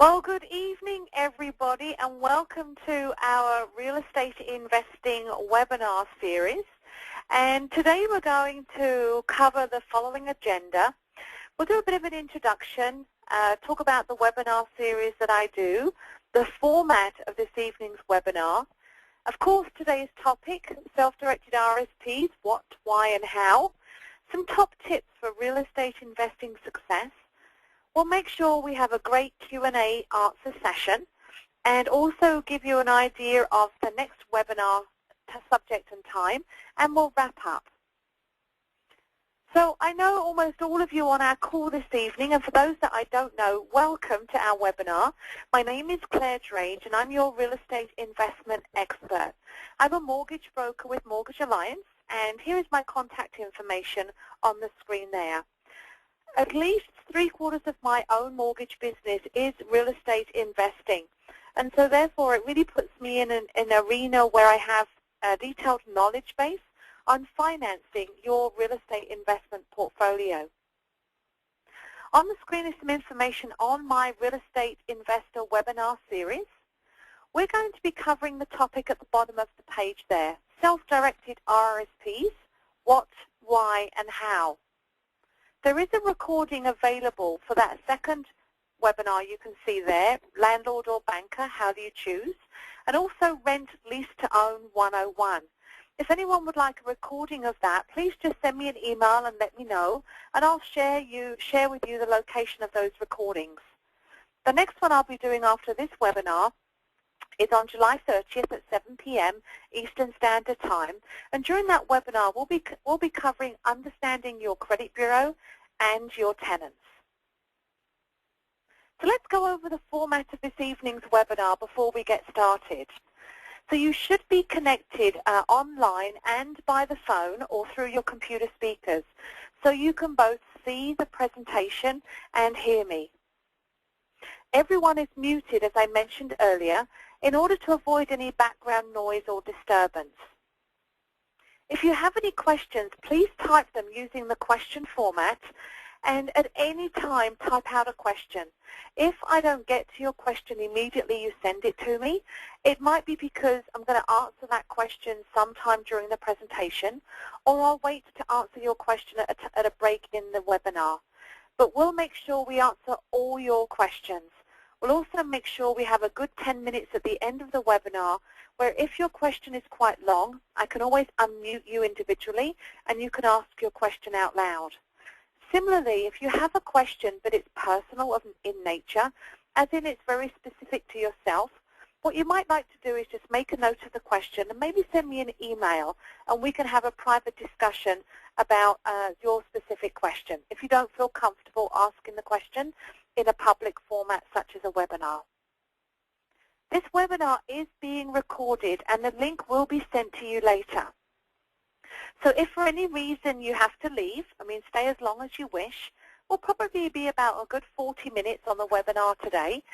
Well, good evening, everybody, and welcome to our Real Estate Investing webinar series. And today we're going to cover the following agenda. We'll do a bit of an introduction, talk about the webinar series that I do, the format of this evening's webinar. Of course, today's topic, self-directed RRSPs, what, why, and how. Some top tips for real estate investing success. We'll make sure we have a great Q&A answer session and also give you an idea of the next webinar subject and time, and we'll wrap up. So I know almost all of you on our call this evening, and for those that I don't know, welcome to our webinar. My name is Claire Drange, and I'm your real estate investment expert. I'm a mortgage broker with Mortgage Alliance, and here is my contact information on the screen there. At least 3/4 of my own mortgage business is real estate investing, and so therefore it really puts me in an arena where I have a detailed knowledge base on financing your real estate investment portfolio. On the screen is some information on my Real Estate Investor webinar series. We're going to be covering the topic at the bottom of the page there, self-directed RRSPs, what, why, and how. There is a recording available for that second webinar you can see there, Landlord or Banker, How Do You Choose? And also Rent, Lease to Own 101. If anyone would like a recording of that, please just send me an email and let me know, and I'll share with you the location of those recordings. The next one I'll be doing after this webinar is on July 30th at 7 p.m. Eastern Standard Time, and during that webinar we'll be covering understanding your credit bureau and your tenants. So let's go over the format of this evening's webinar before we get started. So you should be connected online and by the phone or through your computer speakers, so you can both see the presentation and hear me. Everyone is muted, as I mentioned earlier, in order to avoid any background noise or disturbance. If you have any questions, please type them using the question format, and at any time type out a question. If I don't get to your question immediately you send it to me, it might be because I'm going to answer that question sometime during the presentation, or I'll wait to answer your question at a break in the webinar. But we'll make sure we answer all your questions. We'll also make sure we have a good 10 minutes at the end of the webinar where if your question is quite long, I can always unmute you individually and you can ask your question out loud. Similarly, if you have a question but it's personal in nature, as in it's very specific to yourself, what you might like to do is just make a note of the question and maybe send me an email and we can have a private discussion about your specific question if you don't feel comfortable asking the question in a public format such as a webinar. This webinar is being recorded and the link will be sent to you later. So if for any reason you have to leave, stay as long as you wish, we'll probably be about a good 40 minutes on the webinar today.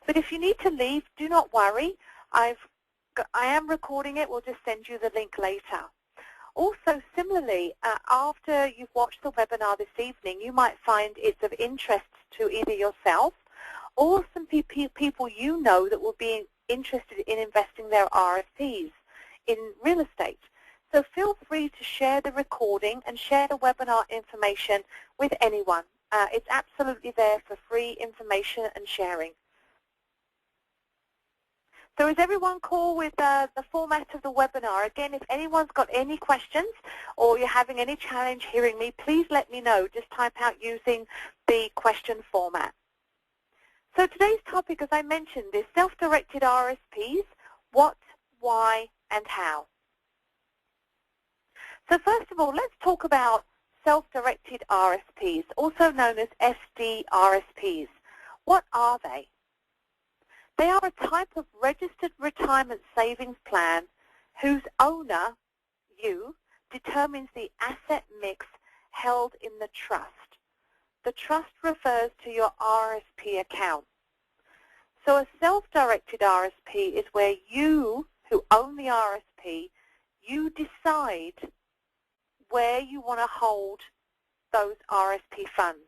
But if you need to leave, do not worry. I am recording it. We'll just send you the link later. Also, similarly, after you've watched the webinar this evening, you might find it's of interest to either yourself or some people you know that will be interested in investing their RRSPs in real estate. So feel free to share the recording and share the webinar information with anyone. It's absolutely there for free information and sharing. So is everyone cool with the format of the webinar? Again, if anyone's got any questions or you're having any challenge hearing me, please let me know. Just type out using the question format. So today's topic, as I mentioned, is self-directed RRSPs, what, why, and how. So first of all, let's talk about self-directed RRSPs, also known as SDRSPs. What are they? They are a type of registered retirement savings plan whose owner, you, determines the asset mix held in the trust. The trust refers to your RRSP account. So a self-directed RRSP is where you, who own the RRSP, you decide where you want to hold those RRSP funds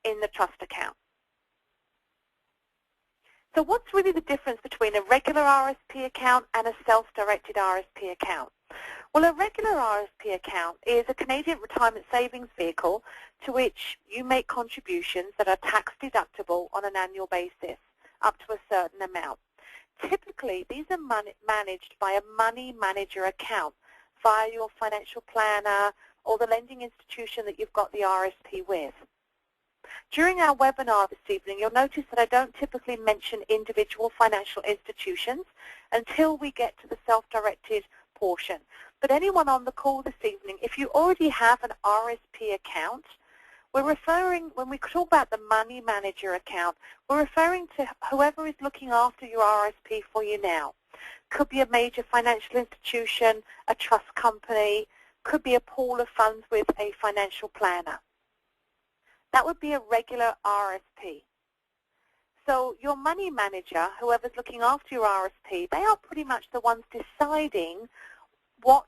in the trust account. So what's really the difference between a regular RSP account and a self-directed RSP account? Well, a regular RSP account is a Canadian retirement savings vehicle to which you make contributions that are tax deductible on an annual basis up to a certain amount. Typically, these are managed by a money manager account via your financial planner or the lending institution that you've got the RSP with. During our webinar this evening, you'll notice that I don't typically mention individual financial institutions until we get to the self-directed portion. But anyone on the call this evening, if you already have an RSP account, we're referring, when we talk about the money manager account, we're referring to whoever is looking after your RSP for you now. Could be a major financial institution, a trust company, could be a pool of funds with a financial planner. That would be a regular RSP. So your money manager, whoever's looking after your RSP, they are pretty much the ones deciding what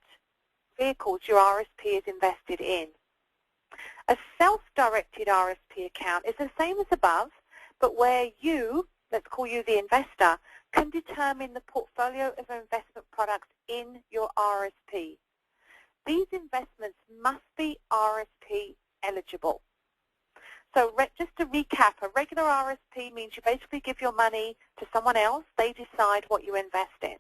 vehicles your RSP is invested in. A self-directed RSP account is the same as above, but where you, let's call you the investor, can determine the portfolio of investment products in your RSP. These investments must be RSP eligible. So just to recap, a regular RSP means you basically give your money to someone else. They decide what you invest in.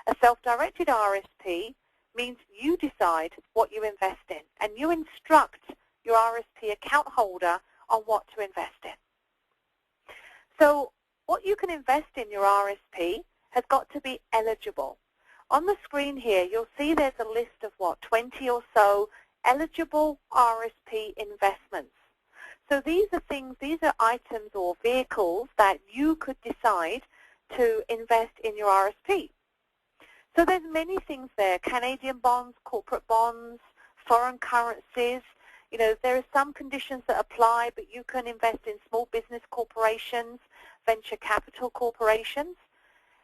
A self-directed RSP means you decide what you invest in, and you instruct your RSP account holder on what to invest in. So what you can invest in your RSP has got to be eligible. On the screen here, you'll see there's a list of, 20 or so eligible RSP investments. So these are items or vehicles that you could decide to invest in your RSP. So there's many things there: Canadian bonds, corporate bonds, foreign currencies. You know, there are some conditions that apply, but you can invest in small business corporations, venture capital corporations,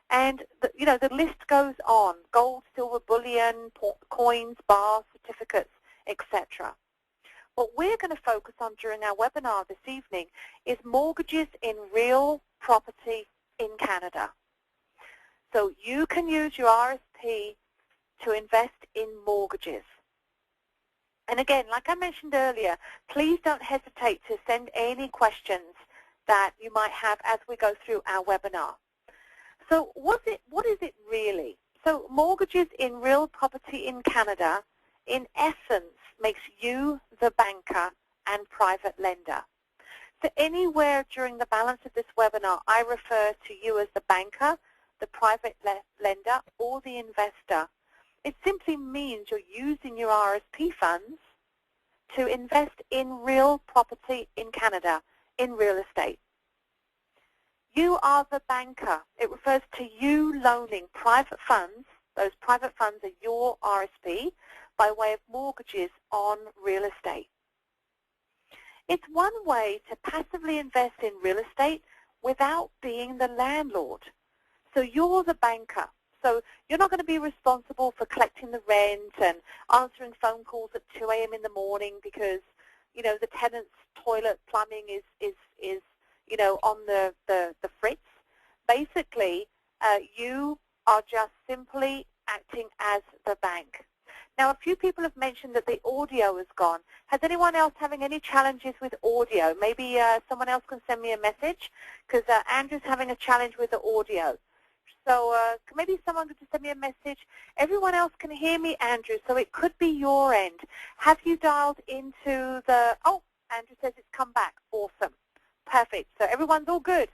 and the list goes on: gold, silver, bullion, coins, bars, certificates, etc. What we're going to focus on during our webinar this evening is mortgages in real property in Canada. So you can use your RSP to invest in mortgages. And again, like I mentioned earlier, please don't hesitate to send any questions that you might have as we go through our webinar. So what is it really? So mortgages in real property in Canada, in essence, makes you the banker and private lender. So anywhere during the balance of this webinar, I refer to you as the banker, the private lender, or the investor. It simply means you're using your RSP funds to invest in real property in Canada, in real estate. You are the banker. It refers to you loaning private funds. Those private funds are your RSP by way of mortgages on real estate. It's one way to passively invest in real estate without being the landlord. So you're the banker. So you're not going to be responsible for collecting the rent and answering phone calls at 2 a.m. in the morning because, the tenant's toilet plumbing is on the fritz. Basically, you are just simply acting as the bank. Now, a few people have mentioned that the audio is gone. Has anyone else having any challenges with audio? Maybe someone else can send me a message because Andrew's having a challenge with the audio. So maybe someone could just send me a message. Everyone else can hear me, Andrew, so it could be your end. Have you dialed into the... Oh, Andrew says it's come back. Awesome. Perfect. So everyone's all good.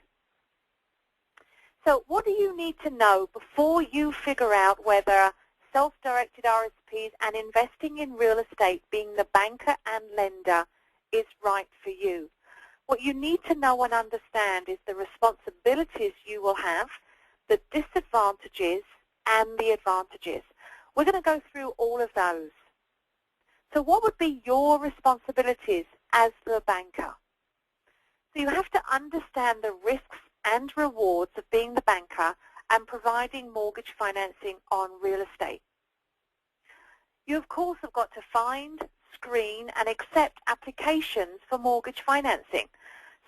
So what do you need to know before you figure out whether self-directed RSPs and investing in real estate, being the banker and lender, is right for you? What you need to know and understand is the responsibilities you will have, the disadvantages and the advantages. We're going to go through all of those. So what would be your responsibilities as the banker? So you have to understand the risks and rewards of being the banker and providing mortgage financing on real estate. You, of course, have got to find, screen, and accept applications for mortgage financing.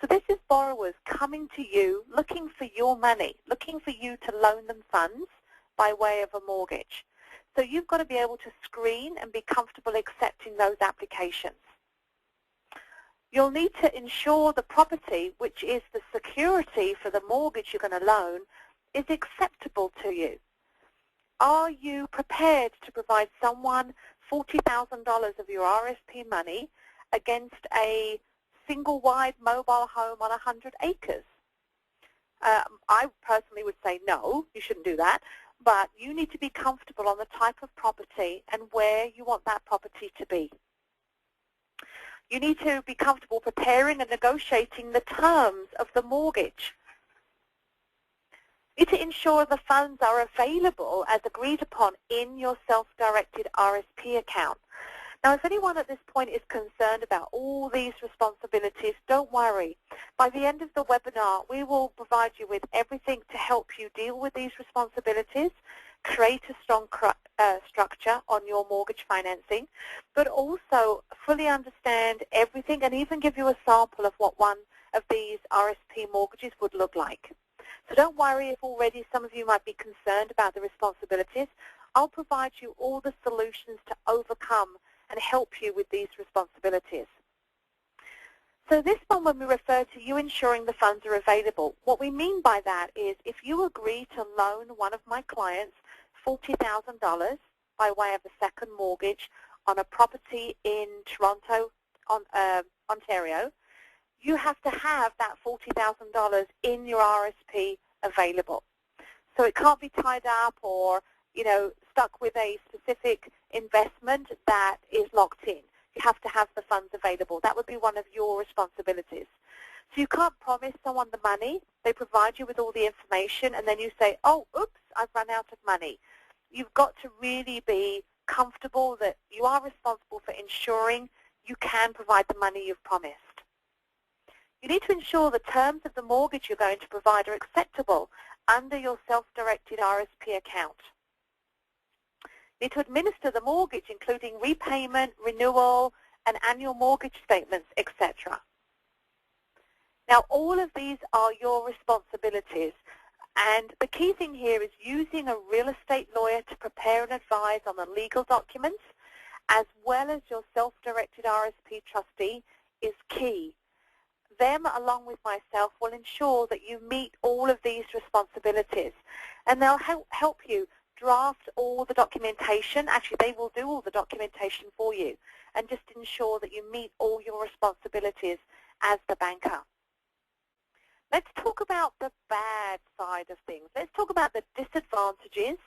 So this is borrowers coming to you looking for your money, looking for you to loan them funds by way of a mortgage. So you've got to be able to screen and be comfortable accepting those applications. You'll need to ensure the property, which is the security for the mortgage you're going to loan, is acceptable to you. Are you prepared to provide someone $40,000 of your RRSP money against a single-wide mobile home on 100 acres? I personally would say no, you shouldn't do that, but you need to be comfortable on the type of property and where you want that property to be. You need to be comfortable preparing and negotiating the terms of the mortgage. You need to ensure the funds are available as agreed upon in your self-directed RSP account. Now, if anyone at this point is concerned about all these responsibilities, don't worry. By the end of the webinar, we will provide you with everything to help you deal with these responsibilities, create a strong structure on your mortgage financing, but also fully understand everything and even give you a sample of what one of these RSP mortgages would look like. So don't worry if already some of you might be concerned about the responsibilities. I'll provide you all the solutions to overcome and help you with these responsibilities. So this one, when we refer to you ensuring the funds are available, what we mean by that is if you agree to loan one of my clients $40,000 by way of a second mortgage on a property in Toronto, Ontario, you have to have that $40,000 in your RSP available. So it can't be tied up or, stuck with a specific investment that is locked in. You have to have the funds available. That would be one of your responsibilities. So you can't promise someone the money. They provide you with all the information, and then you say, oh, oops, I've run out of money. You've got to really be comfortable that you are responsible for ensuring you can provide the money you've promised. You need to ensure the terms of the mortgage you're going to provide are acceptable under your self-directed RSP account. You need to administer the mortgage, including repayment, renewal, and annual mortgage statements, etc. Now, all of these are your responsibilities, and the key thing here is using a real estate lawyer to prepare and advise on the legal documents, as well as your self-directed RSP trustee, is key. Them, along with myself, will ensure that you meet all of these responsibilities, and they'll help you draft all the documentation. Actually, they will do all the documentation for you and just ensure that you meet all your responsibilities as the banker. Let's talk about the bad side of things. Let's talk about the disadvantages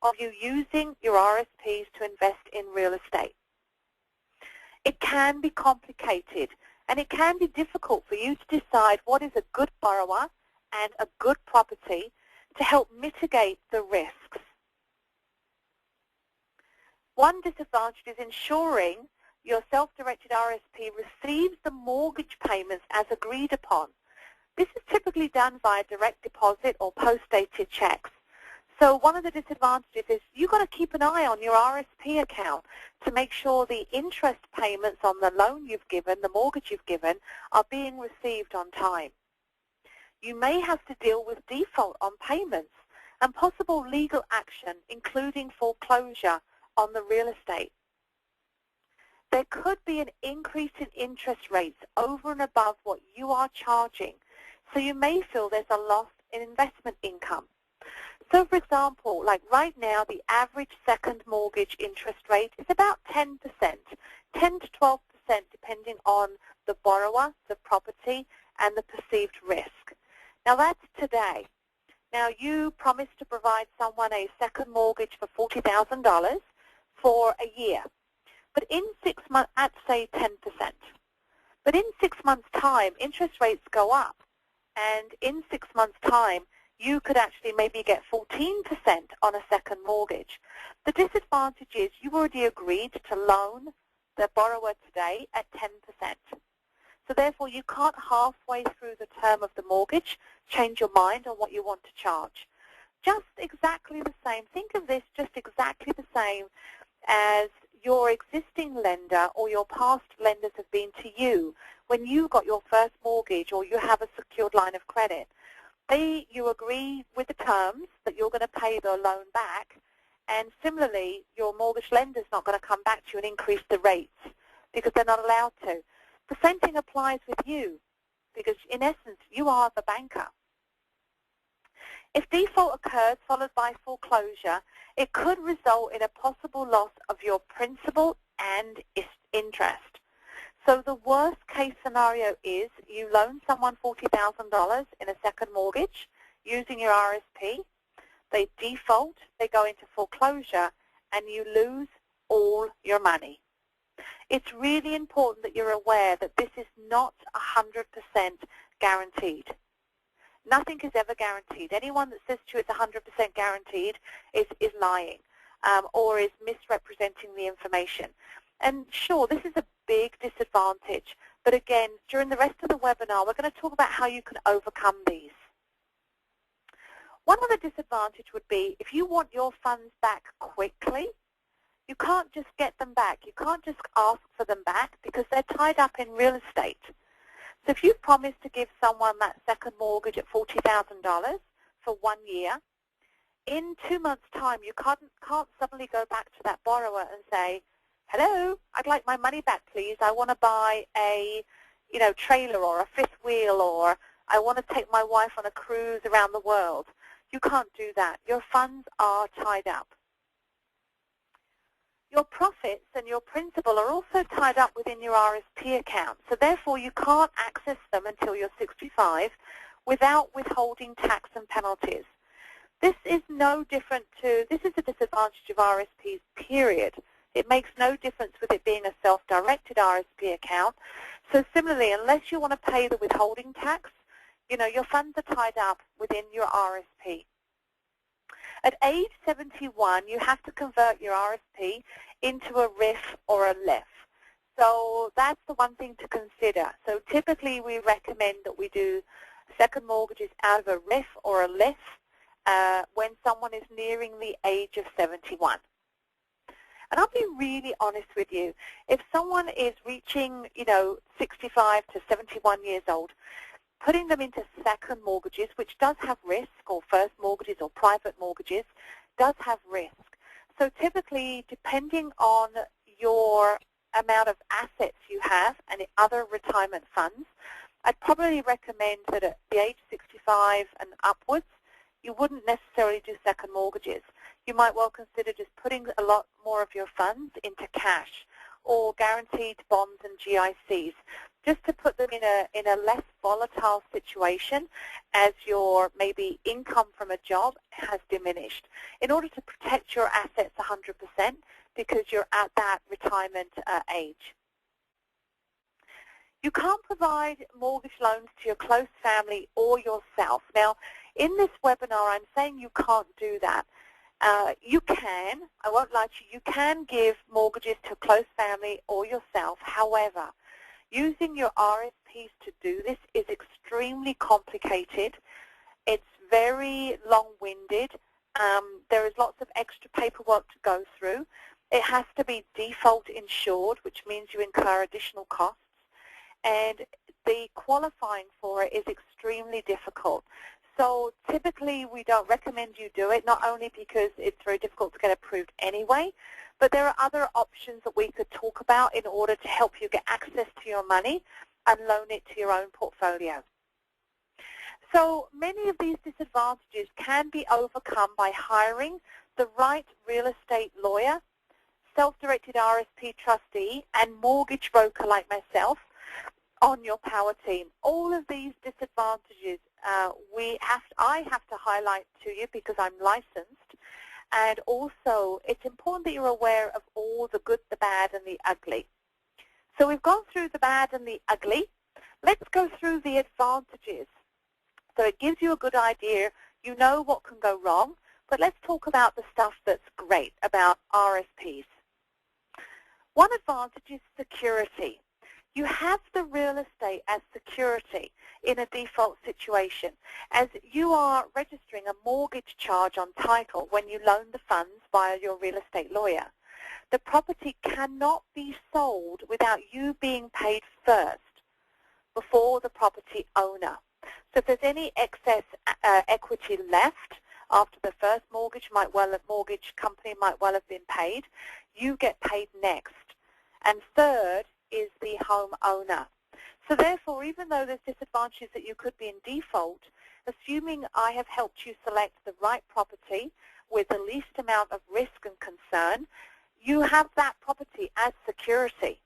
of you using your RSPs to invest in real estate. It can be complicated, and it can be difficult for you to decide what is a good borrower and a good property to help mitigate the risks. One disadvantage is ensuring your self-directed RSP receives the mortgage payments as agreed upon. This is typically done via direct deposit or post-dated checks. So one of the disadvantages is you've got to keep an eye on your RSP account to make sure the interest payments on the loan you've given, the mortgage you've given, are being received on time. You may have to deal with default on payments and possible legal action, including foreclosure on the real estate. There could be an increase in interest rates over and above what you are charging, so you may feel there's a loss in investment income. So, for example, like right now, the average second mortgage interest rate is about 10%, 10 to 12%, depending on the borrower, the property, and the perceived risk. Now, that's today. Now, you promised to provide someone a second mortgage for $40,000 for a year, but in 6 months, at say 10%. But in 6 months' time, interest rates go up, and in 6 months' time, you could actually maybe get 14% on a second mortgage. The disadvantage is you already agreed to loan the borrower today at 10%. So therefore, you can't halfway through the term of the mortgage change your mind on what you want to charge. Just exactly the same. Think of this just exactly the same as your existing lender or your past lenders have been to you when you got your first mortgage or you have a secured line of credit. You agree with the terms that you're going to pay the loan back, and similarly, your mortgage lender's not going to come back to you and increase the rates because they're not allowed to. The same thing applies with you because, in essence, you are the banker. If default occurs followed by foreclosure, it could result in a possible loss of your principal and interest. So the worst case scenario is you loan someone $40,000 in a second mortgage using your RRSP. They default, they go into foreclosure, and you lose all your money. It's really important that you're aware that this is not 100% guaranteed. Nothing is ever guaranteed. Anyone that says to you it's 100% guaranteed is lying or is misrepresenting the information. And sure, this is a big disadvantage, but again, during the rest of the webinar, we're going to talk about how you can overcome these. One other disadvantage would be if you want your funds back quickly, you can't just get them back. You can't just ask for them back because they're tied up in real estate. So if you promise to give someone that second mortgage at $40,000 for 1 year, in 2 months' time, you can't suddenly go back to that borrower and say, hello, I'd like my money back, please. I want to buy a trailer or a fifth wheel, or I want to take my wife on a cruise around the world. You can't do that. Your funds are tied up. Your profits and your principal are also tied up within your RRSP account, so therefore you can't access them until you're 65 without withholding tax and penalties. This is no different this is a disadvantage of RRSPs, period. It makes no difference with it being a self-directed RRSP account. So similarly, unless you want to pay the withholding tax, your funds are tied up within your RRSP. At age 71, you have to convert your RRSP into a RRIF or a LIF. So that's the one thing to consider. So typically we recommend that we do second mortgages out of a RRIF or a LIF when someone is nearing the age of 71. And I'll be really honest with you. If someone is reaching, 65 to 71 years old, putting them into second mortgages, which does have risk, or first mortgages or private mortgages, does have risk. So typically, depending on your amount of assets you have and other retirement funds, I'd probably recommend that at the age 65 and upwards, you wouldn't necessarily do second mortgages. You might well consider just putting a lot more of your funds into cash or guaranteed bonds and GICs, just to put them in a less volatile situation as your maybe income from a job has diminished, in order to protect your assets 100% because you're at that retirement age. You can't provide mortgage loans to your close family or yourself. Now, in this webinar, I'm saying you can't do that. You can, I won't lie to you, you can give mortgages to a close family or yourself. However, using your RRSPs to do this is extremely complicated. It's very long-winded. There is lots of extra paperwork to go through. It has to be default insured, which means you incur additional costs. And the qualifying for it is extremely difficult. So typically we don't recommend you do it, not only because it's very difficult to get approved anyway, but there are other options that we could talk about in order to help you get access to your money and loan it to your own portfolio. So many of these disadvantages can be overcome by hiring the right real estate lawyer, self-directed RRSP trustee, and mortgage broker like myself on your power team. All of these disadvantages I have to highlight to you because I'm licensed, and also it's important that you're aware of all the good, the bad, and the ugly. So we've gone through the bad and the ugly. Let's go through the advantages. So it gives you a good idea. You know what can go wrong, but let's talk about the stuff that's great about RRSPs. One advantage is security. You have the real estate as security in a default situation, as you are registering a mortgage charge on title when you loan the funds via your real estate lawyer. the property cannot be sold without you being paid first before the property owner. So if there's any excess equity left after the first mortgage mortgage company might well have been paid, you get paid next. And third is the homeowner. So therefore, even though there's disadvantages that you could be in default, assuming I have helped you select the right property with the least amount of risk and concern, you have that property as security.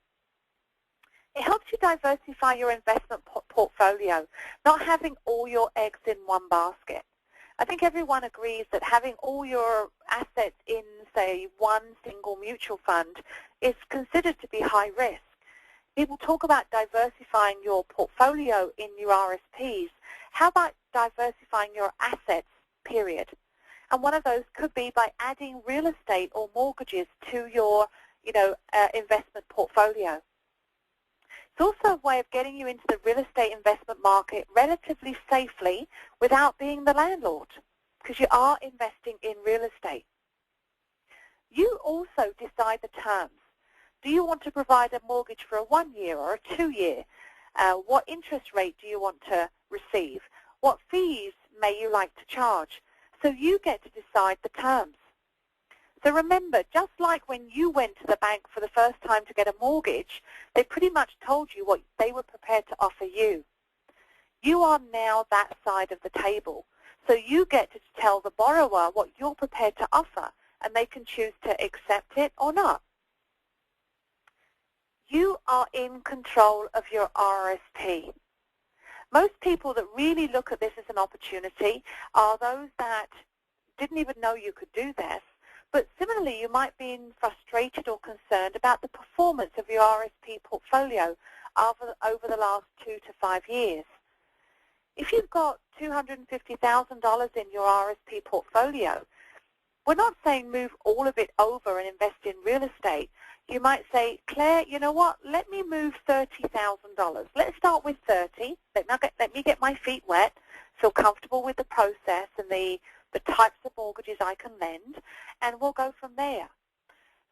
It helps you diversify your investment portfolio, not having all your eggs in one basket. I think everyone agrees that having all your assets in, say, one single mutual fund is considered to be high risk. People talk about diversifying your portfolio in your RSPs. How about diversifying your assets, period? And one of those could be by adding real estate or mortgages to your investment portfolio. It's also a way of getting you into the real estate investment market relatively safely without being the landlord, because you are investing in real estate. You also decide the terms. Do you want to provide a mortgage for a 1 year or a 2 year? What interest rate do you want to receive? What fees may you like to charge? So you get to decide the terms. So remember, just like when you went to the bank for the first time to get a mortgage, they pretty much told you what they were prepared to offer you. You are now that side of the table. So you get to tell the borrower what you're prepared to offer, and they can choose to accept it or not. You are in control of your RRSP. Most people that really look at this as an opportunity are those that didn't even know you could do this, but similarly you might be frustrated or concerned about the performance of your RRSP portfolio over the last 2 to 5 years. If you've got $250,000 in your RRSP portfolio, we're not saying move all of it over and invest in real estate. You might say, Claire, you know what, let me move $30,000. Let's start with 30. Let me get my feet wet, feel comfortable with the process and the types of mortgages I can lend, and we'll go from there.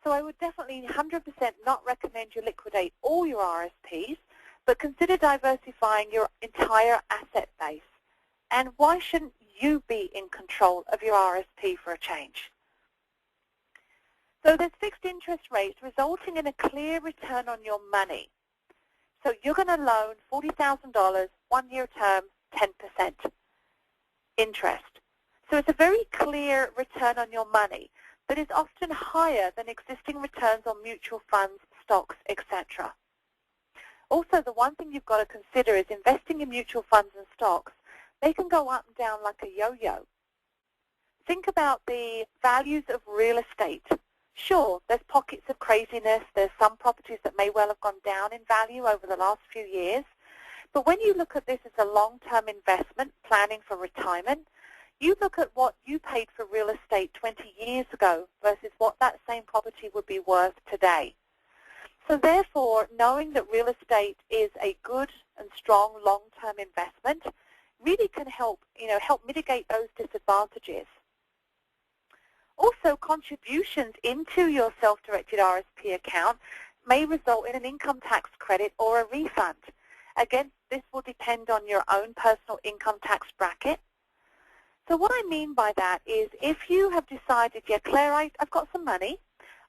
So I would definitely 100% not recommend you liquidate all your RSPs, but consider diversifying your entire asset base. And why shouldn't you be in control of your RSP for a change? So there's fixed interest rates resulting in a clear return on your money. So you're going to loan $40,000, 1 year term, 10% interest. So it's a very clear return on your money that is often higher than existing returns on mutual funds, stocks, etc. Also, the one thing you've got to consider is investing in mutual funds and stocks. They can go up and down like a yo-yo. Think about the values of real estate. Sure, there's pockets of craziness. There's some properties that may well have gone down in value over the last few years. But when you look at this as a long-term investment, planning for retirement, you look at what you paid for real estate 20 years ago versus what that same property would be worth today. So therefore, knowing that real estate is a good and strong long-term investment really can help mitigate those disadvantages. Also, contributions into your self-directed RSP account may result in an income tax credit or a refund. Again, this will depend on your own personal income tax bracket. So what I mean by that is if you have decided, yeah, Claire, I've got some money,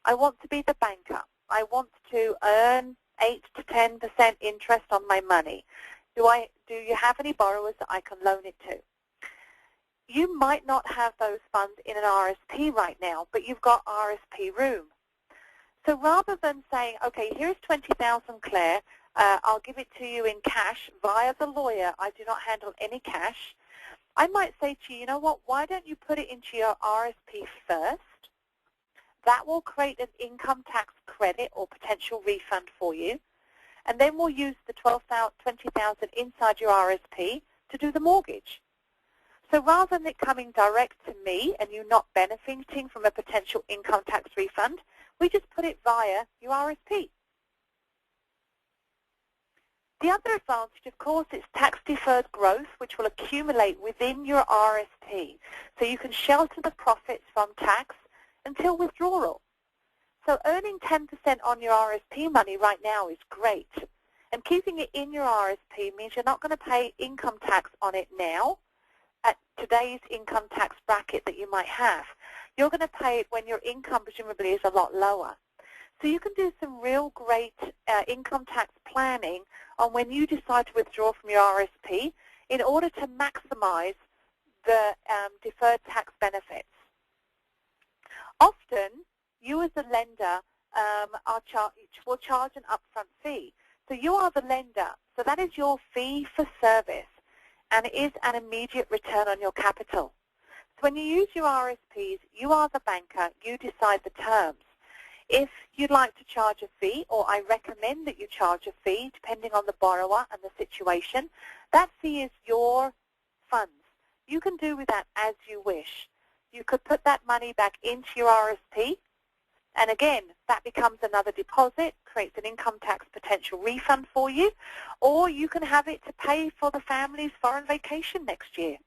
I want to be the banker, I want to earn 8 to 10% interest on my money, do you have any borrowers that I can loan it to? You might not have those funds in an RSP right now, but you've got RSP room. So rather than saying, okay, here's $20,000, Claire, I'll give it to you in cash via the lawyer, I do not handle any cash, I might say to you, you know what, why don't you put it into your RSP first? That will create an income tax credit or potential refund for you. And then we'll use the $20,000 inside your RSP to do the mortgage. So rather than it coming direct to me and you not benefiting from a potential income tax refund, we just put it via your RSP. The other advantage, of course, is tax-deferred growth, which will accumulate within your RSP. So you can shelter the profits from tax until withdrawal. So earning 10% on your RSP money right now is great. And keeping it in your RSP means you're not going to pay income tax on it now at today's income tax bracket that you might have. You're going to pay it when your income presumably is a lot lower. So you can do some real great income tax planning on when you decide to withdraw from your RSP in order to maximize the deferred tax benefits. Often, you as a lender will charge an upfront fee. So you are the lender. So that is your fee for service, and it is an immediate return on your capital. So when you use your RSPs, you are the banker. You decide the terms. If you'd like to charge a fee, or I recommend that you charge a fee, depending on the borrower and the situation, that fee is your funds. You can do with that as you wish. You could put that money back into your RSP, and again, that becomes another deposit, creates an income tax potential refund for you, or you can have it to pay for the family's foreign vacation next year.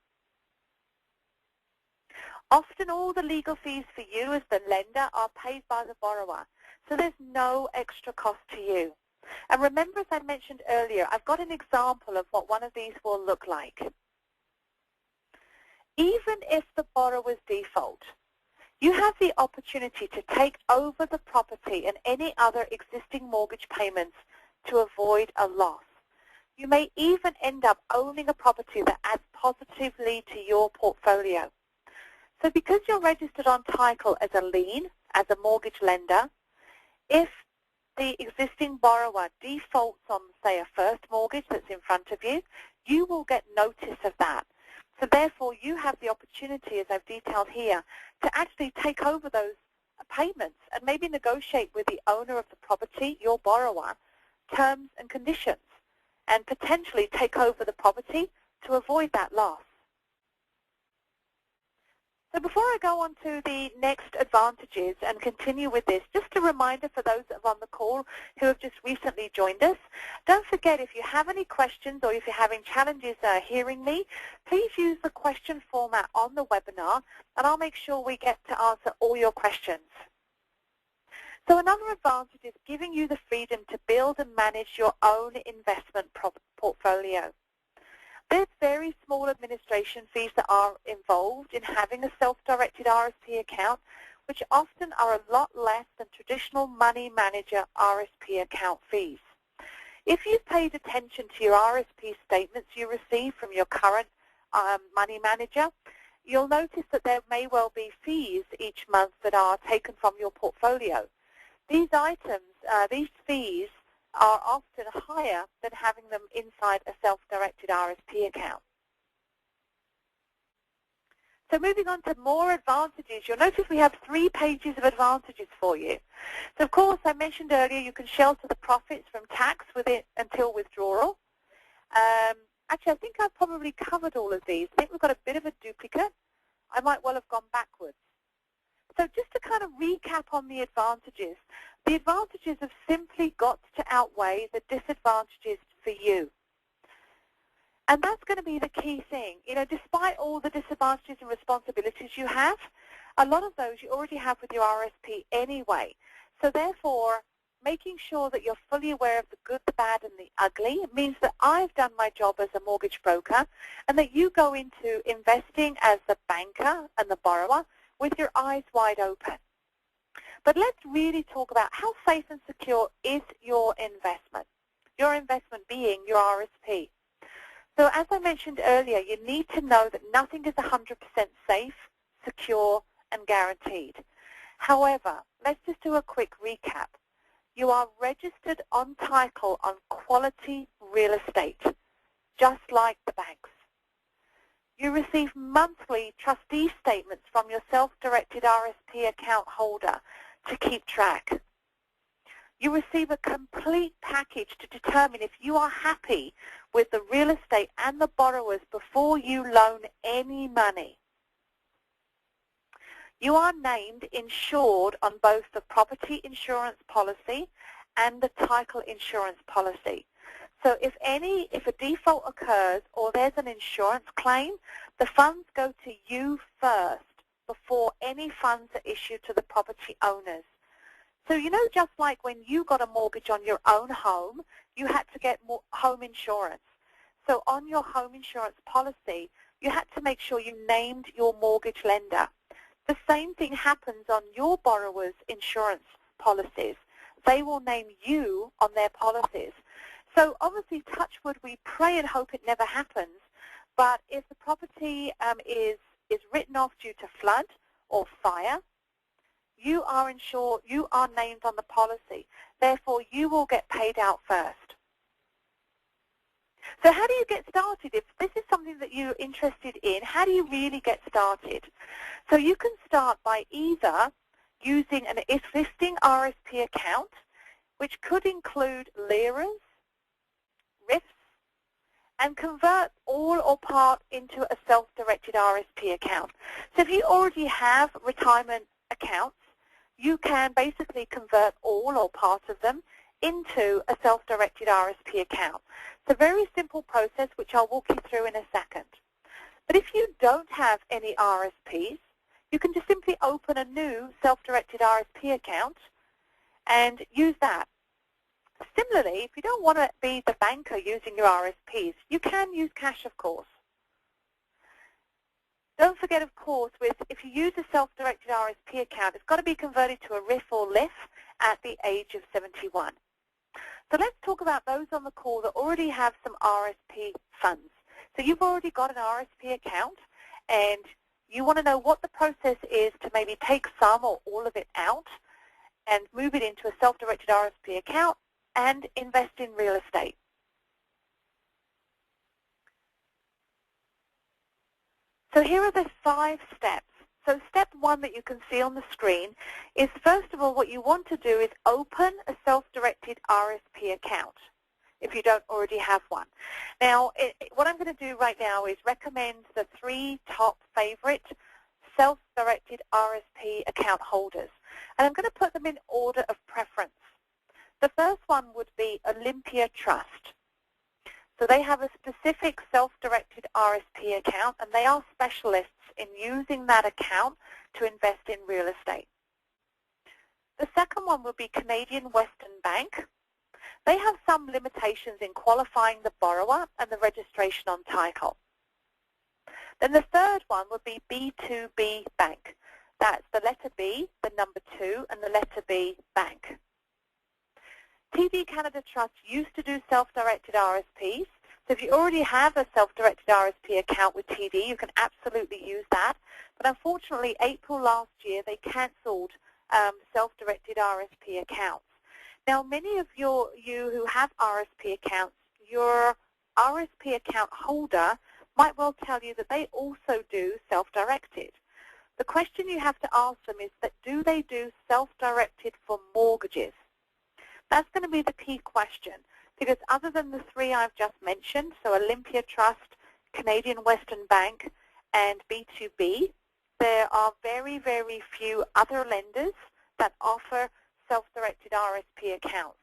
Often all the legal fees for you as the lender are paid by the borrower, so there's no extra cost to you. And remember, as I mentioned earlier, I've got an example of what one of these will look like. Even if the borrower's default, you have the opportunity to take over the property and any other existing mortgage payments to avoid a loss. You may even end up owning a property that adds positively to your portfolio. So because you're registered on title as a lien, as a mortgage lender, if the existing borrower defaults on, say, a first mortgage that's in front of you, you will get notice of that. So therefore, you have the opportunity, as I've detailed here, to actually take over those payments and maybe negotiate with the owner of the property, your borrower, terms and conditions, and potentially take over the property to avoid that loss. So before I go on to the next advantages and continue with this, just a reminder for those that are on the call who have just recently joined us, don't forget, if you have any questions or if you're having challenges hearing me, please use the question format on the webinar, and I'll make sure we get to answer all your questions. So another advantage is giving you the freedom to build and manage your own investment portfolio. There's very small administration fees that are involved in having a self-directed RSP account, which often are a lot less than traditional money manager RSP account fees. If you've paid attention to your RSP statements you receive from your current money manager, you'll notice that there may well be fees each month that are taken from your portfolio. These items, these fees, are often higher than having them inside a self-directed RSP account. So moving on to more advantages, you'll notice we have 3 pages of advantages for you. So of course, I mentioned earlier, you can shelter the profits from tax with it until withdrawal. Actually, I think I've probably covered all of these. I think we've got a bit of a duplicate. I might well have gone backwards. So just to kind of recap on the advantages have simply got to outweigh the disadvantages for you. And that's going to be the key thing. You know, despite all the disadvantages and responsibilities you have, a lot of those you already have with your RSP anyway. So therefore, making sure that you're fully aware of the good, the bad, and the ugly means that I've done my job as a mortgage broker, and that you go into investing as the banker and the borrower with your eyes wide open. But let's really talk about how safe and secure is your investment being your RSP. So as I mentioned earlier, you need to know that nothing is 100% safe, secure, and guaranteed. However, let's just do a quick recap. You are registered on title on quality real estate, just like the banks. You receive monthly trustee statements from your self-directed RSP account holder to keep track. You receive a complete package to determine if you are happy with the real estate and the borrowers before you loan any money. You are named insured on both the property insurance policy and the title insurance policy. So if a default occurs or there's an insurance claim, the funds go to you first before any funds are issued to the property owners. So you know, just like when you got a mortgage on your own home, you had to get home insurance. So on your home insurance policy, you had to make sure you named your mortgage lender. The same thing happens on your borrower's insurance policies. They will name you on their policies. So obviously, touch wood, we pray and hope it never happens. But if the property is written off due to flood or fire, you are insured, you are named on the policy. Therefore, you will get paid out first. So how do you get started? If this is something that you're interested in, how do you really get started? So you can start by either using an existing RRSP account, which could include LIRAs, RRIFs, and convert all or part into a self-directed RRSP account. So if you already have retirement accounts, you can basically convert all or part of them into a self-directed RRSP account. It's a very simple process, which I'll walk you through in a second. But if you don't have any RRSPs, you can just simply open a new self-directed RRSP account and use that. Similarly, if you don't want to be the banker using your RRSPs, you can use cash, of course. Don't forget, of course, if you use a self-directed RRSP account, it's got to be converted to a RRIF or LIF at the age of 71. So let's talk about those on the call that already have some RRSP funds. So you've already got an RRSP account, and you want to know what the process is to maybe take some or all of it out and move it into a self-directed RRSP account and invest in real estate. So here are the 5 steps. So step 1 that you can see on the screen is, first of all, what you want to do is open a self-directed RRSP account if you don't already have one. Now, what I'm going to do right now is recommend the 3 top favorite self-directed RRSP account holders. And I'm going to put them in order of preference. The first one would be Olympia Trust. So they have a specific self-directed RRSP account, and they are specialists in using that account to invest in real estate. The second one would be Canadian Western Bank. They have some limitations in qualifying the borrower and the registration on title. Then the third one would be B2B Bank. That's the letter B, the number 2, and the letter B, Bank. TD Canada Trust used to do self-directed RRSPs. So if you already have a self-directed RRSP account with TD, you can absolutely use that. But unfortunately, April last year, they cancelled self-directed RRSP accounts. Now, many of you who have RRSP accounts, your RRSP account holder might well tell you that they also do self-directed. The question you have to ask them is that, do they do self-directed for mortgages? That's going to be the key question, because other than the 3 I've just mentioned, so Olympia Trust, Canadian Western Bank, and B2B, there are very, very few other lenders that offer self-directed RRSP accounts.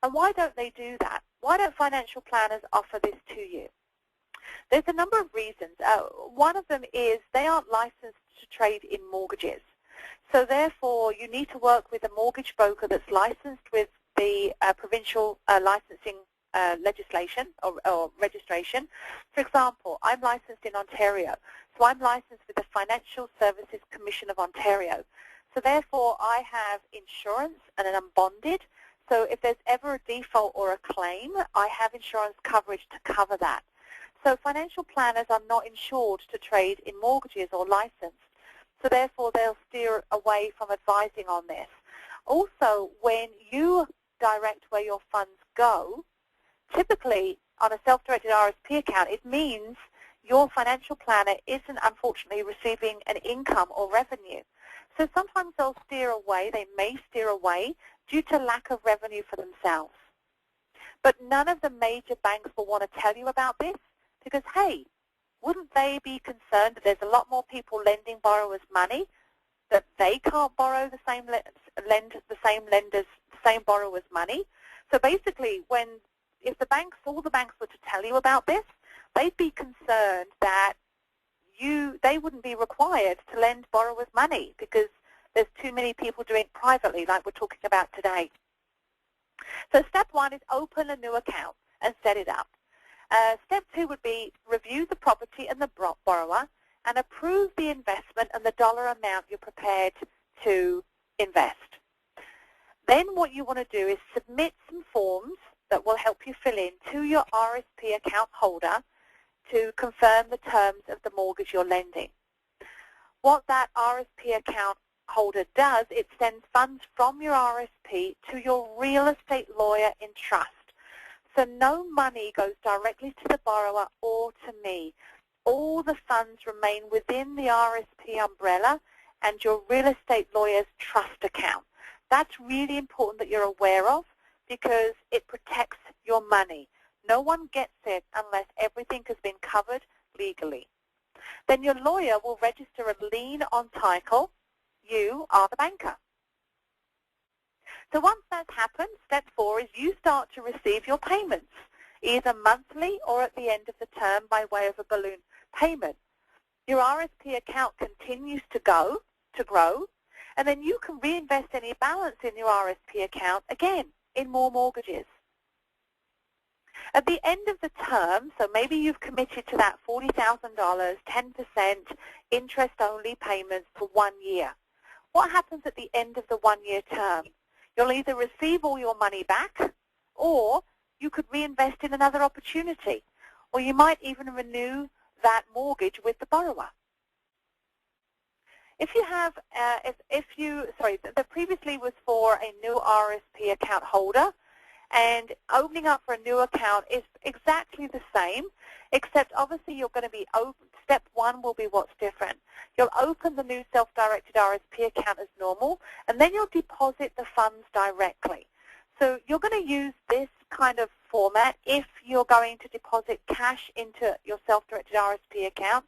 And why don't they do that? Why don't financial planners offer this to you? There's a number of reasons. One of them is they aren't licensed to trade in mortgages. So therefore, you need to work with a mortgage broker that's licensed with the provincial licensing legislation or registration. For example, I'm licensed in Ontario, so I'm licensed with the Financial Services Commission of Ontario. So therefore, I have insurance and I'm bonded. So if there's ever a default or a claim, I have insurance coverage to cover that. So financial planners are not insured to trade in mortgages or licensed. So therefore, they'll steer away from advising on this. Also, when you direct where your funds go, typically on a self-directed RRSP account, it means your financial planner isn't unfortunately receiving an income or revenue. So sometimes they'll steer away, they may steer away due to lack of revenue for themselves. But none of the major banks will want to tell you about this because, hey, wouldn't they be concerned that there's a lot more people lending borrowers money, that they can't borrow the same borrowers money? So basically, if all the banks were to tell you about this, they'd be concerned that they wouldn't be required to lend borrowers money because there's too many people doing it privately like we're talking about today. So step one is open a new account and set it up. Step two would be review the property and the borrower and approve the investment and the dollar amount you're prepared to invest. Then what you want to do is submit some forms that will help you fill in to your RRSP account holder to confirm the terms of the mortgage you're lending. What that RRSP account holder does, it sends funds from your RRSP to your real estate lawyer in trust. So no money goes directly to the borrower or to me. All the funds remain within the RRSP umbrella and your real estate lawyer's trust account. That's really important that you're aware of because it protects your money. No one gets it unless everything has been covered legally. Then your lawyer will register a lien on title. You are the banker. So once that's happened, step 4 is you start to receive your payments, either monthly or at the end of the term by way of a balloon payment. Your RRSP account continues to grow, and then you can reinvest any balance in your RRSP account, again, in more mortgages. At the end of the term, so maybe you've committed to that $40,000, 10% interest-only payments for 1 year. What happens at the end of the 1-year term? You'll either receive all your money back, or you could reinvest in another opportunity, or you might even renew that mortgage with the borrower. If you have, the previously was for a new RRSP account holder, and opening up for a new account is exactly the same, except obviously you're going to be open. Step 1 will be what's different. You'll open the new self-directed RRSP account as normal, and then you'll deposit the funds directly. So you're going to use this kind of format if you're going to deposit cash into your self-directed RRSP account,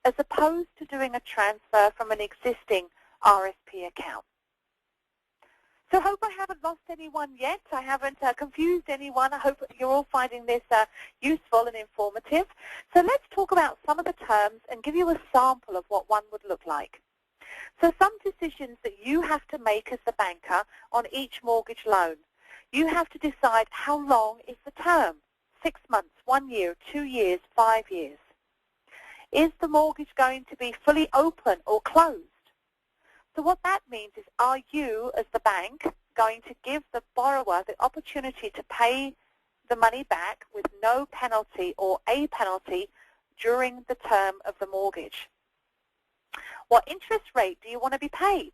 as opposed to doing a transfer from an existing RRSP account. So I hope I haven't lost anyone yet. I haven't confused anyone. I hope you're all finding this useful and informative. So let's talk about some of the terms and give you a sample of what one would look like. So some decisions that you have to make as the banker on each mortgage loan. You have to decide how long is the term, 6 months, 1 year, 2 years, 5 years. Is the mortgage going to be fully open or closed? So what that means is, are you, as the bank, going to give the borrower the opportunity to pay the money back with no penalty or a penalty during the term of the mortgage? What interest rate do you want to be paid?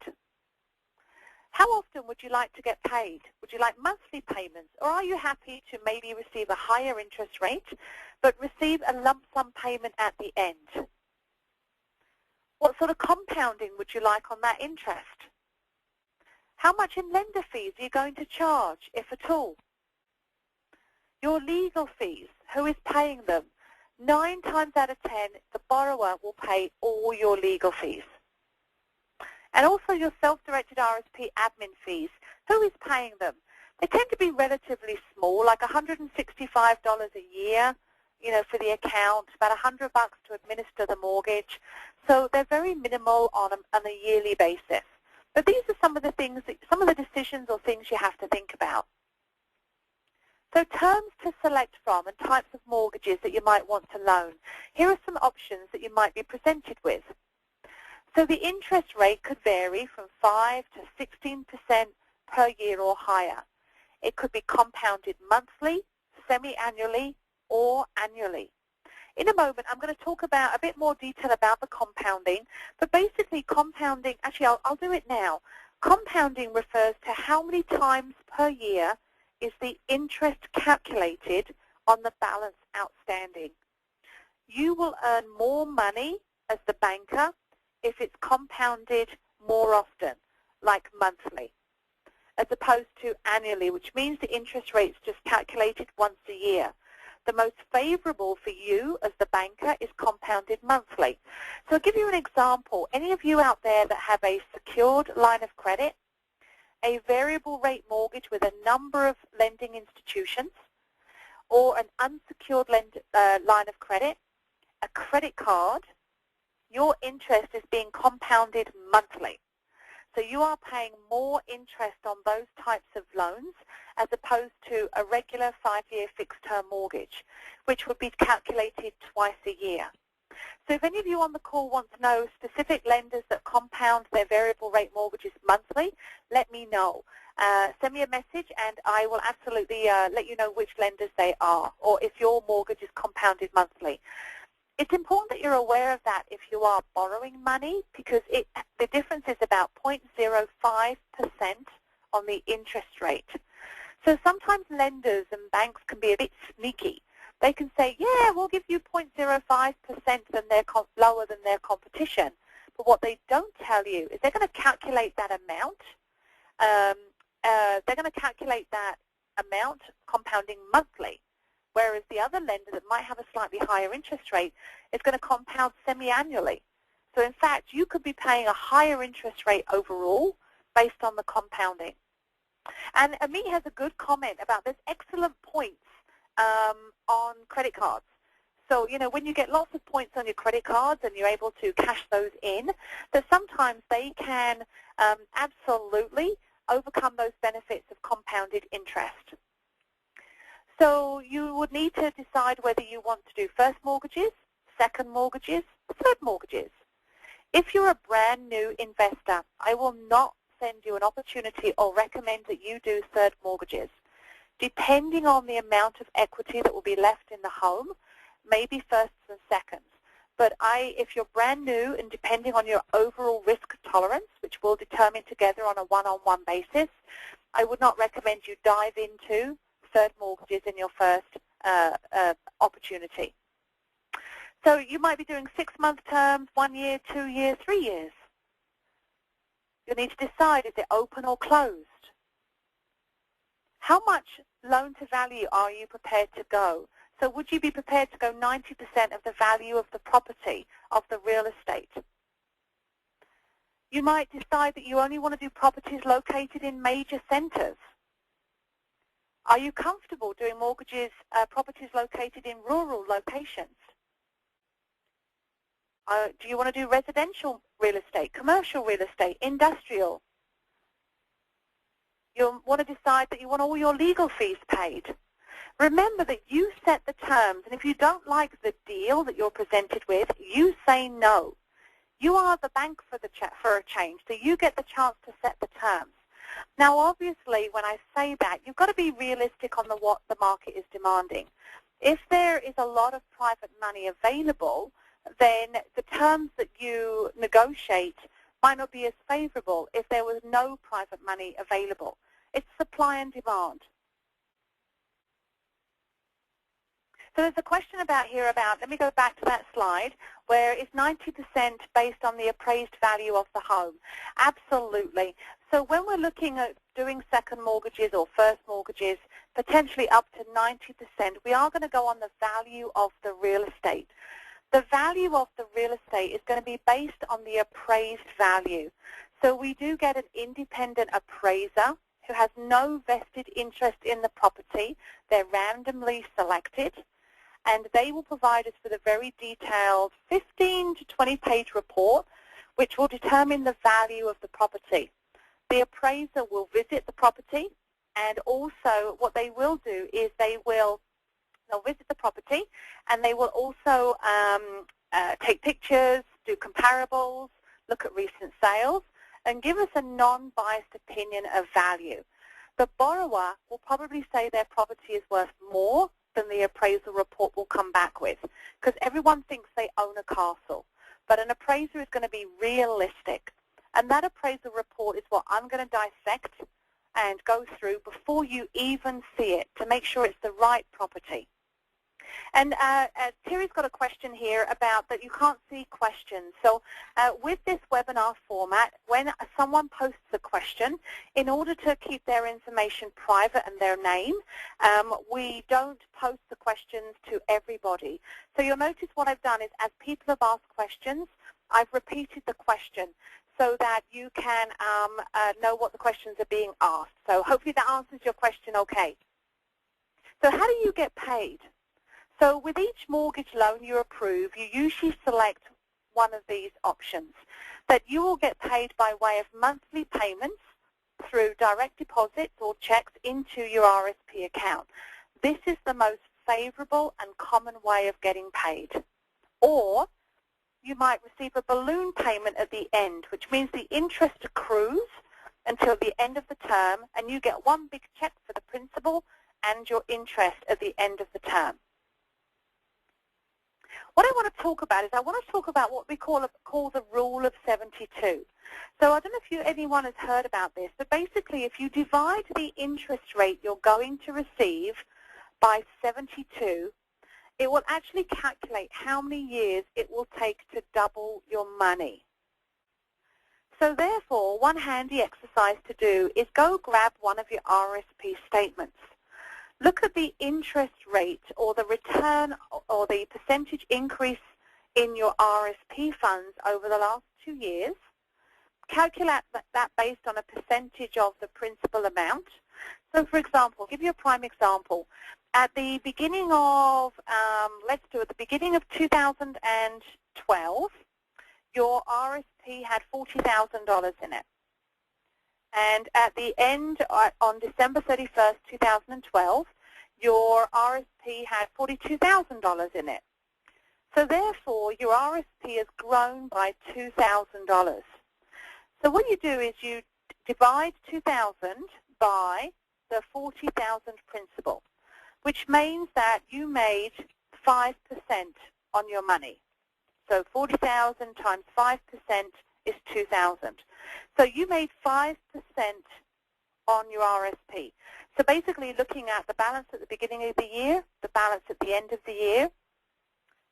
How often would you like to get paid? Would you like monthly payments, or are you happy to maybe receive a higher interest rate but receive a lump sum payment at the end? What sort of compounding would you like on that interest? How much in lender fees are you going to charge, if at all? Your legal fees, who is paying them? 9 times out of 10, the borrower will pay all your legal fees. And also your self-directed RRSP admin fees, who is paying them? They tend to be relatively small, like $165 a year, for the account, about $100 to administer the mortgage. So they're very minimal on a yearly basis. But these are some of the things, some of the decisions or things you have to think about. So terms to select from and types of mortgages that you might want to loan. Here are some options that you might be presented with. So the interest rate could vary from 5 to 16% per year or higher. It could be compounded monthly, semi-annually, or annually. In a moment, I'm going to talk about a bit more detail about the compounding, but basically compounding, actually I'll do it now. Compounding refers to how many times per year is the interest calculated on the balance outstanding. You will earn more money as the banker if it's compounded more often, like monthly, as opposed to annually, which means the interest rate's just calculated once a year. The most favorable for you as the banker is compounded monthly. So I'll give you an example. Any of you out there that have a secured line of credit, a variable rate mortgage with a number of lending institutions, or an unsecured line of credit, a credit card, your interest is being compounded monthly. So you are paying more interest on those types of loans as opposed to a regular 5-year fixed-term mortgage, which would be calculated twice a year. So if any of you on the call want to know specific lenders that compound their variable rate mortgages monthly, let me know. Send me a message and I will absolutely let you know which lenders they are, or if your mortgage is compounded monthly. It's important that you're aware of that if you are borrowing money, because the difference is about 0.05% on the interest rate. So sometimes lenders and banks can be a bit sneaky. They can say, yeah, we'll give you 0.05% lower than their competition. But what they don't tell you is they're going to calculate that amount. They're going to calculate that amount compounding monthly, whereas the other lender that might have a slightly higher interest rate is going to compound semi-annually. So in fact, you could be paying a higher interest rate overall based on the compounding. And Amit has a good comment about this excellent points on credit cards. So, you know, when you get lots of points on your credit cards and you're able to cash those in, that sometimes they can absolutely overcome those benefits of compounded interest. So you would need to decide whether you want to do first mortgages, second mortgages, third mortgages. If you're a brand new investor, I will not send you an opportunity or recommend that you do third mortgages. Depending on the amount of equity that will be left in the home, maybe firsts and seconds. But if you're brand new and depending on your overall risk tolerance, which we'll determine together on a one-on-one basis, I would not recommend you dive into third mortgages in your first opportunity. So you might be doing 6-month terms, 1 year, 2 years, 3 years. You'll need to decide, is it open or closed? How much loan to value are you prepared to go? So would you be prepared to go 90% of the value of the property, of the real estate? You might decide that you only want to do properties located in major centers. Are you comfortable doing mortgages, properties located in rural locations? Do you want to do residential real estate, commercial real estate, industrial? You want to decide that you want all your legal fees paid. Remember that you set the terms, and if you don't like the deal that you're presented with, you say no. You are the bank for a change, so you get the chance to set the terms. Now, obviously, when I say that, you've got to be realistic on what the market is demanding. If there is a lot of private money available, then the terms that you negotiate might not be as favorable if there was no private money available. It's supply and demand. So there's a question about, let me go back to that slide, where is 90% based on the appraised value of the home? Absolutely. So when we're looking at doing second mortgages or first mortgages, potentially up to 90%, we are going to go on the value of the real estate. The value of the real estate is going to be based on the appraised value. So we do get an independent appraiser who has no vested interest in the property. They're randomly selected, and they will provide us with a very detailed 15 to 20-page report which will determine the value of the property. The appraiser will visit the property, and also what they will do is they'll visit the property, and they will also take pictures, do comparables, look at recent sales, and give us a non-biased opinion of value. The borrower will probably say their property is worth more than the appraisal report will come back with, because everyone thinks they own a castle. But an appraiser is going to be realistic. And that appraisal report is what I'm going to dissect and go through before you even see it to make sure it's the right property. And Terry's got a question here about that you can't see questions. So with this webinar format, when someone posts a question, in order to keep their information private and their name, we don't post the questions to everybody. So you'll notice what I've done is as people have asked questions, I've repeated the question so that you can know what the questions are being asked. So hopefully that answers your question okay. So how do you get paid? So with each mortgage loan you approve, you usually select one of these options, that you will get paid by way of monthly payments through direct deposits or checks into your RRSP account. This is the most favorable and common way of getting paid. Or you might receive a balloon payment at the end, which means the interest accrues until the end of the term, and you get one big check for the principal and your interest at the end of the term. What I want to talk about is I want to talk about what we call the rule of 72. So I don't know if anyone has heard about this, but basically if you divide the interest rate you're going to receive by 72, it will actually calculate how many years it will take to double your money. So therefore, one handy exercise to do is go grab one of your RRSP statements. Look at the interest rate or the return or the percentage increase in your RRSP funds over the last 2 years. Calculate that based on a percentage of the principal amount. So for example, I'll give you a prime example. At the beginning of, the beginning of 2012, your RRSP had $40,000 in it. And at the end, on December 31st, 2012, your RRSP had $42,000 in it. So therefore, your RRSP has grown by $2,000. So what you do is you divide 2,000 by the 40,000 principal, which means that you made 5% on your money. So 40,000 times 5% is 2,000. So you made 5% on your RRSP. So basically looking at the balance at the beginning of the year, the balance at the end of the year,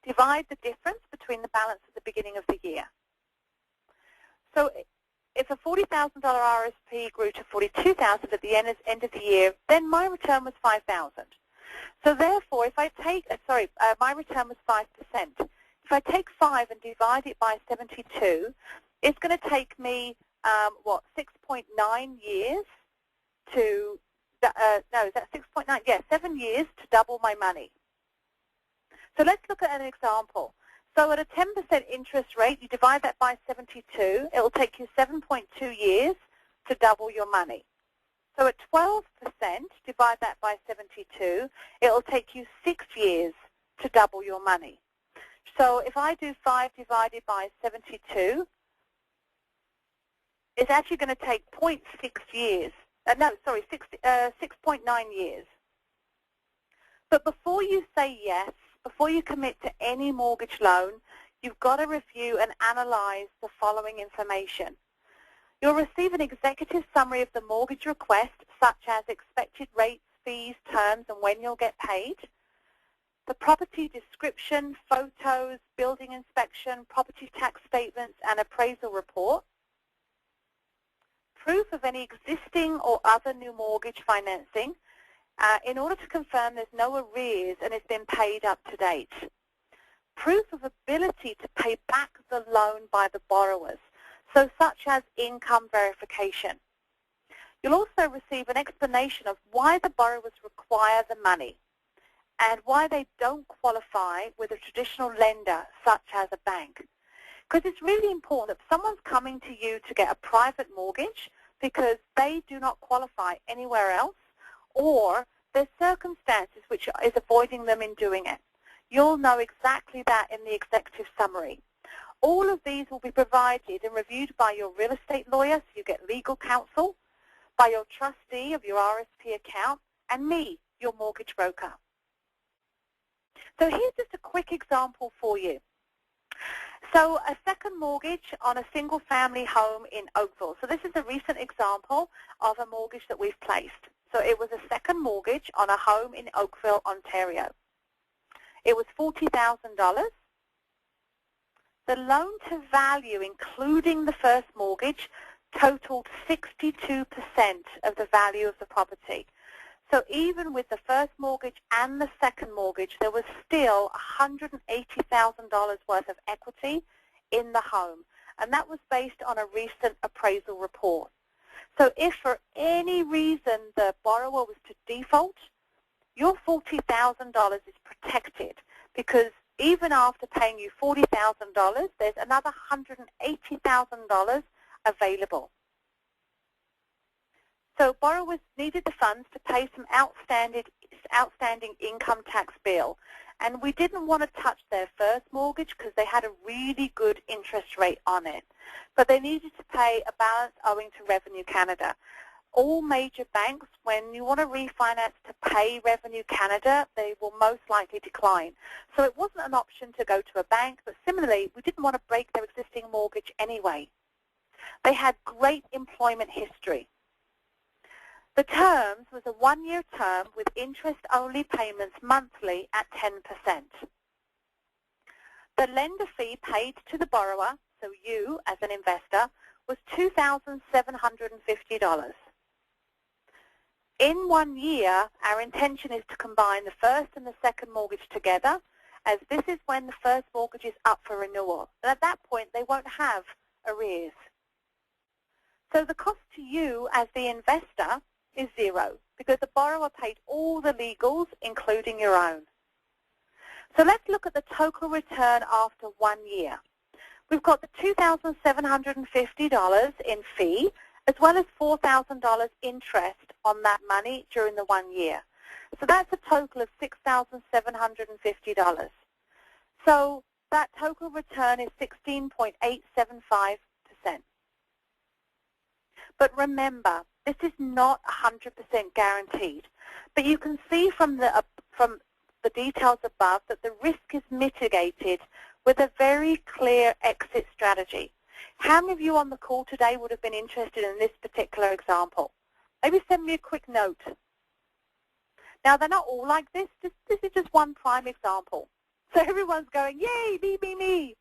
divide the difference between the balance at the beginning of the year. So if a $40,000 RRSP grew to $42,000 at the end of the year, then my return was $5,000. So therefore, if I take, my return was 5%. If I take 5 and divide it by 72, it's going to take me, 6.9 years to, no, is that 6.9? Yeah, 7 years to double my money. So let's look at an example. So at a 10% interest rate, you divide that by 72, it will take you 7.2 years to double your money. So at 12%, divide that by 72, it will take you 6 years to double your money. So if I do 5 divided by 72, it's actually going to take 0.6 years. 6.9 years. But before you say yes, before you commit to any mortgage loan, you've got to review and analyze the following information. You'll receive an executive summary of the mortgage request, such as expected rates, fees, terms, and when you'll get paid. The property description, photos, building inspection, property tax statements, and appraisal report. Proof of any existing or other new mortgage financing in order to confirm there's no arrears and it's been paid up to date. Proof of ability to pay back the loan by the borrowers, so such as income verification. You'll also receive an explanation of why the borrowers require the money and why they don't qualify with a traditional lender such as a bank. Because it's really important that someone's coming to you to get a private mortgage because they do not qualify anywhere else, or there's circumstances which is avoiding them in doing it. You'll know exactly that in the executive summary. All of these will be provided and reviewed by your real estate lawyer, so you get legal counsel, by your trustee of your RRSP account, and me, your mortgage broker. So here's just a quick example for you. So a second mortgage on a single-family home in Oakville. So this is a recent example of a mortgage that we've placed. So it was a second mortgage on a home in Oakville, Ontario. It was $40,000. The loan to value, including the first mortgage, totaled 62% of the value of the property. So even with the first mortgage and the second mortgage, there was still $180,000 worth of equity in the home. And that was based on a recent appraisal report. So if for any reason the borrower was to default, your $40,000 is protected because even after paying you $40,000, there's another $180,000 available. So borrowers needed the funds to pay some outstanding income tax bill, and we didn't want to touch their first mortgage because they had a really good interest rate on it. But they needed to pay a balance owing to Revenue Canada. All major banks, when you want to refinance to pay Revenue Canada, they will most likely decline. So it wasn't an option to go to a bank, but similarly, we didn't want to break their existing mortgage anyway. They had great employment history. The terms was a one-year term with interest-only payments monthly at 10%. The lender fee paid to the borrower, so you as an investor, was $2,750. In 1 year, our intention is to combine the first and the second mortgage together, as this is when the first mortgage is up for renewal. And at that point, they won't have arrears. So the cost to you as the investor is zero, because the borrower paid all the legals, including your own. So let's look at the total return after 1 year. We've got the $2,750 in fee, as well as $4,000 interest on that money during the 1 year. So that's a total of $6,750. So that total return is 16.875%. But remember, this is not 100% guaranteed. But you can see from the details above that the risk is mitigated with a very clear exit strategy. How many of you on the call today would have been interested in this particular example? Maybe send me a quick note. Now, they're not all like this. This is just one prime example. So everyone's going, yay, me, me, me.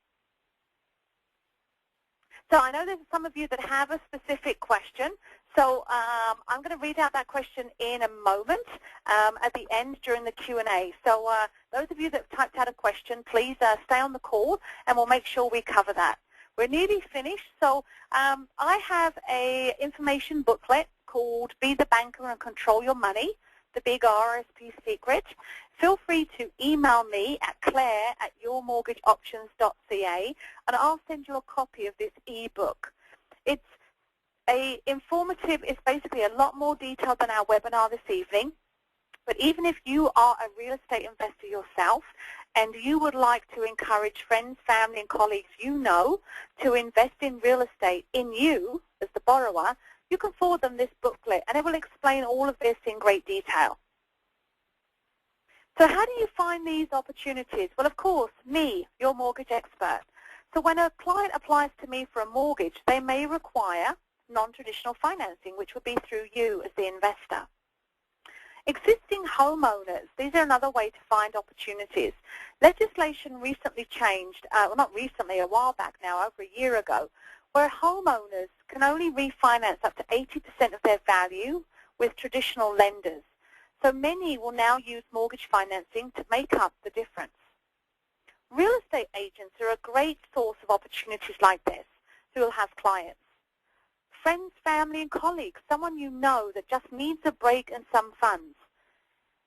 So I know there's some of you that have a specific question. So I'm going to read out that question in a moment at the end during the Q&A. So those of you that have typed out a question, please stay on the call, and we'll make sure we cover that. We're nearly finished. So I have an information booklet called Be the Banker and Control Your Money, the big RRSP secret. Feel free to email me at claire@yourmortgageoptions.ca, and I'll send you a copy of this ebook. It's informative. It's basically a lot more detailed than our webinar this evening. But even if you are a real estate investor yourself and you would like to encourage friends, family, and colleagues you know to invest in real estate in you as the borrower, you can forward them this booklet, and it will explain all of this in great detail. So how do you find these opportunities? Well, of course, me, your mortgage expert. So when a client applies to me for a mortgage, they may require non-traditional financing, which would be through you as the investor. Existing homeowners, these are another way to find opportunities. Legislation recently changed, well, not recently, a while back now, over a year ago, where homeowners can only refinance up to 80% of their value with traditional lenders. So many will now use mortgage financing to make up the difference. Real estate agents are a great source of opportunities like this who will have clients. Friends, family, and colleagues, someone you know that just needs a break and some funds.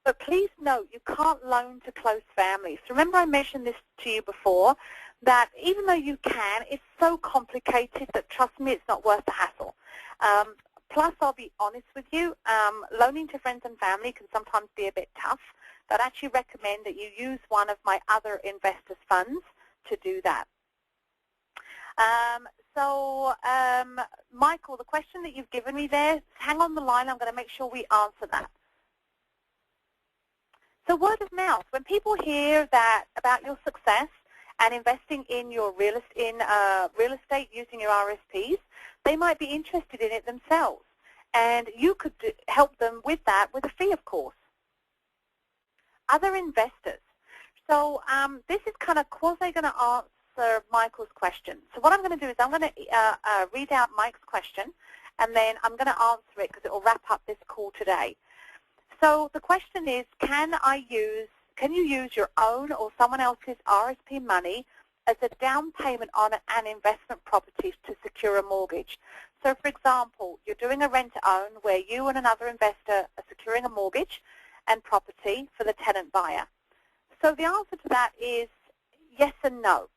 But please note, you can't loan to close families. Remember I mentioned this to you before, that even though you can, it's so complicated that, trust me, it's not worth the hassle. Plus, I'll be honest with you, loaning to friends and family can sometimes be a bit tough. But I actually recommend that you use one of my other investors' funds to do that. Michael, the question that you've given me there, hang on the line. I'm going to make sure we answer that. So word of mouth. When people hear that about your success and investing in your real estate using your RSPs, they might be interested in it themselves. And you could help them with that with a fee, of course. Other investors. So this is kind of quasi going to answer Michael's question. So what I'm going to do is I'm going to read out Mike's question, and then I'm going to answer it because it will wrap up this call today. So the question is, can you use your own or someone else's RSP money as a down payment on an investment property to secure a mortgage? So for example, you're doing a rent-to-own where you and another investor are securing a mortgage and property for the tenant buyer. So the answer to that is yes and no.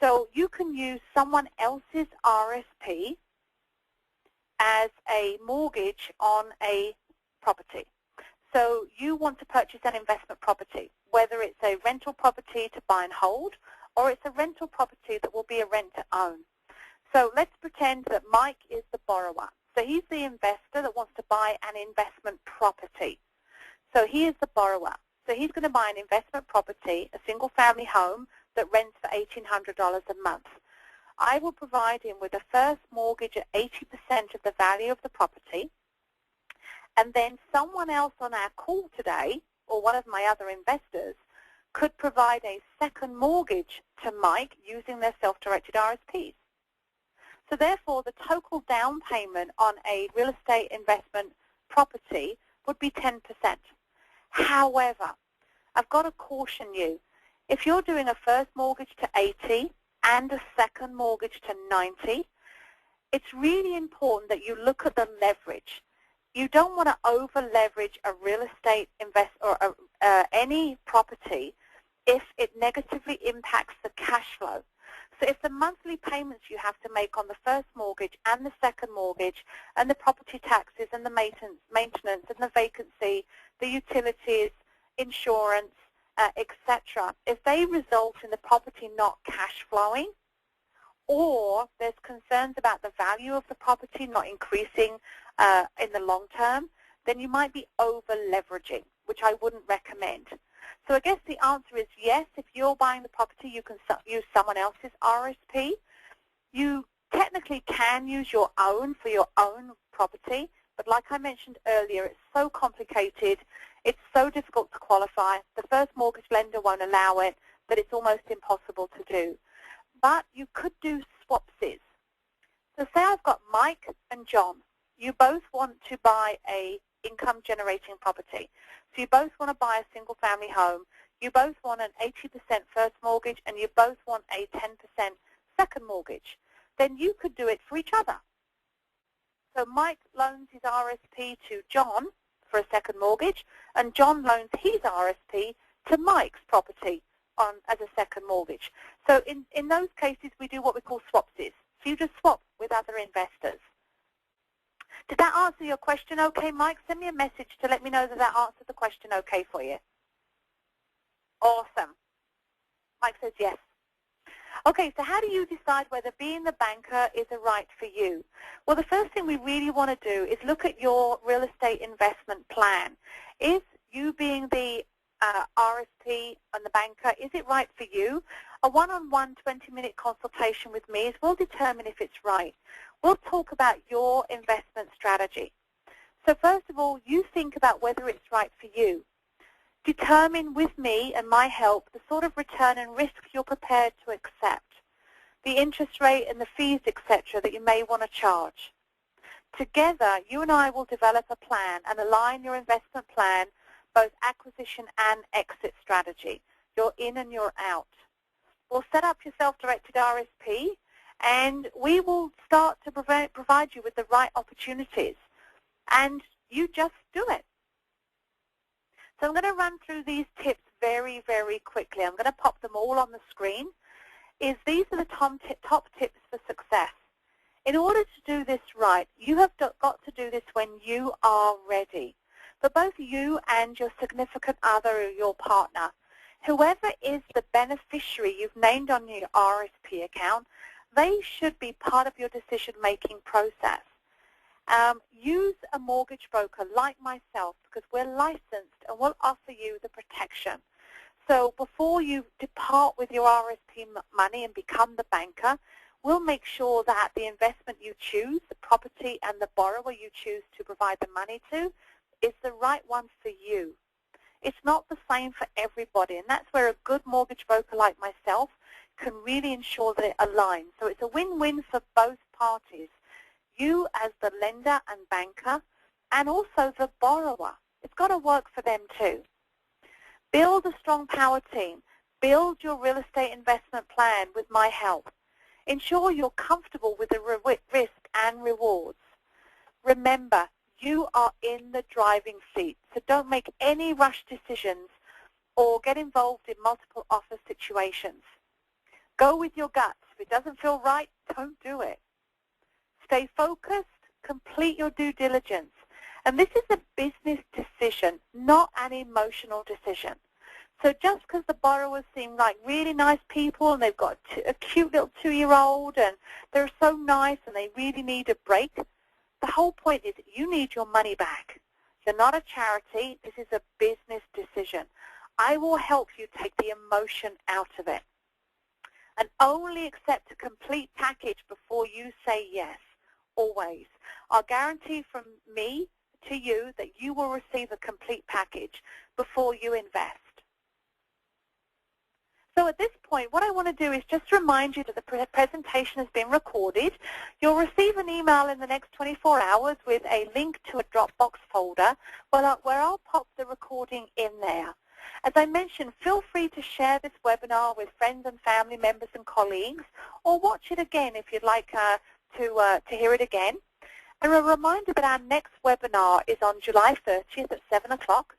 So you can use someone else's RRSP as a mortgage on a property. So you want to purchase an investment property, whether it's a rental property to buy and hold, or it's a rental property that will be a rent to own. So let's pretend that Mike is the borrower. So he's the investor that wants to buy an investment property. So he is the borrower. So he's going to buy an investment property, a single-family home that rents for $1,800 a month. I will provide him with a first mortgage at 80% of the value of the property, and then someone else on our call today, or one of my other investors, could provide a second mortgage to Mike using their self-directed RSPs. So therefore, the total down payment on a real estate investment property would be 10%. However, I've got to caution you, if you're doing a first mortgage to 80 and a second mortgage to 90, it's really important that you look at the leverage. You don't want to over-leverage a real estate or any property if it negatively impacts the cash flow. So if the monthly payments you have to make on the first mortgage and the second mortgage and the property taxes and the maintenance and the vacancy, the utilities, insurance, etc., if they result in the property not cash flowing, or there's concerns about the value of the property not increasing in the long term, then you might be over-leveraging, which I wouldn't recommend. So I guess the answer is yes, if you're buying the property, you can use someone else's RSP. You technically can use your own for your own property, but like I mentioned earlier, it's so complicated, it's so difficult to qualify, the first mortgage lender won't allow it, that it's almost impossible to do. But you could do swapsies. So say I've got Mike and John. You both want to buy a income-generating property. So you both want to buy a single-family home. You both want an 80% first mortgage, and you both want a 10% second mortgage. Then you could do it for each other. So Mike loans his RSP to John for a second mortgage, and John loans his RSP to Mike's property as a second mortgage. So in those cases, we do what we call swapsies. So you just swap with other investors. Did that answer your question okay, Mike? Send me a message to let me know that that answered the question okay for you. Awesome. Mike says yes. Okay, so how do you decide whether being the banker is a right for you? Well, the first thing we really want to do is look at your real estate investment plan. Is you being the RSP and the banker, is it right for you? A one-on-one 20-minute consultation with me will determine if it's right. We'll talk about your investment strategy. So first of all, you think about whether it's right for you. Determine with me and my help the sort of return and risk you're prepared to accept, the interest rate and the fees, etc., that you may want to charge. Together, you and I will develop a plan and align your investment plan, both acquisition and exit strategy, your in and your out. We'll set up your self-directed RSP, and we will start to provide you with the right opportunities, and you just do it. So I'm going to run through these tips very, very quickly. I'm going to pop them all on the screen. These are the top tips for success. In order to do this right, you have got to do this when you are ready. For both you and your significant other or your partner, whoever is the beneficiary you've named on your RSP account, they should be part of your decision-making process. Use a mortgage broker like myself because we're licensed and we'll offer you the protection. So before you depart with your RSP money and become the banker, we'll make sure that the investment you choose, the property and the borrower you choose to provide the money to, is the right one for you. It's not the same for everybody, and that's where a good mortgage broker like myself can really ensure that it aligns. So it's a win-win for both parties. You as the lender and banker, and also the borrower. It's got to work for them too. Build a strong power team. Build your real estate investment plan with my help. Ensure you're comfortable with the risk and rewards. Remember, you are in the driving seat, so don't make any rush decisions or get involved in multiple offer situations. Go with your guts. If it doesn't feel right, don't do it. Stay focused, complete your due diligence. And this is a business decision, not an emotional decision. So just because the borrowers seem like really nice people and they've got a cute little 2-year-old and they're so nice and they really need a break, the whole point is you need your money back. You're not a charity. This is a business decision. I will help you take the emotion out of it. And only accept a complete package before you say yes, always. I'll guarantee from me to you that you will receive a complete package before you invest. So at this point, what I want to do is just remind you that the presentation has been recorded. You'll receive an email in the next 24 hours with a link to a Dropbox folder where I'll pop the recording in there. As I mentioned, feel free to share this webinar with friends and family members and colleagues, or watch it again if you'd like to hear it again. And a reminder that our next webinar is on July 30th at 7 o'clock,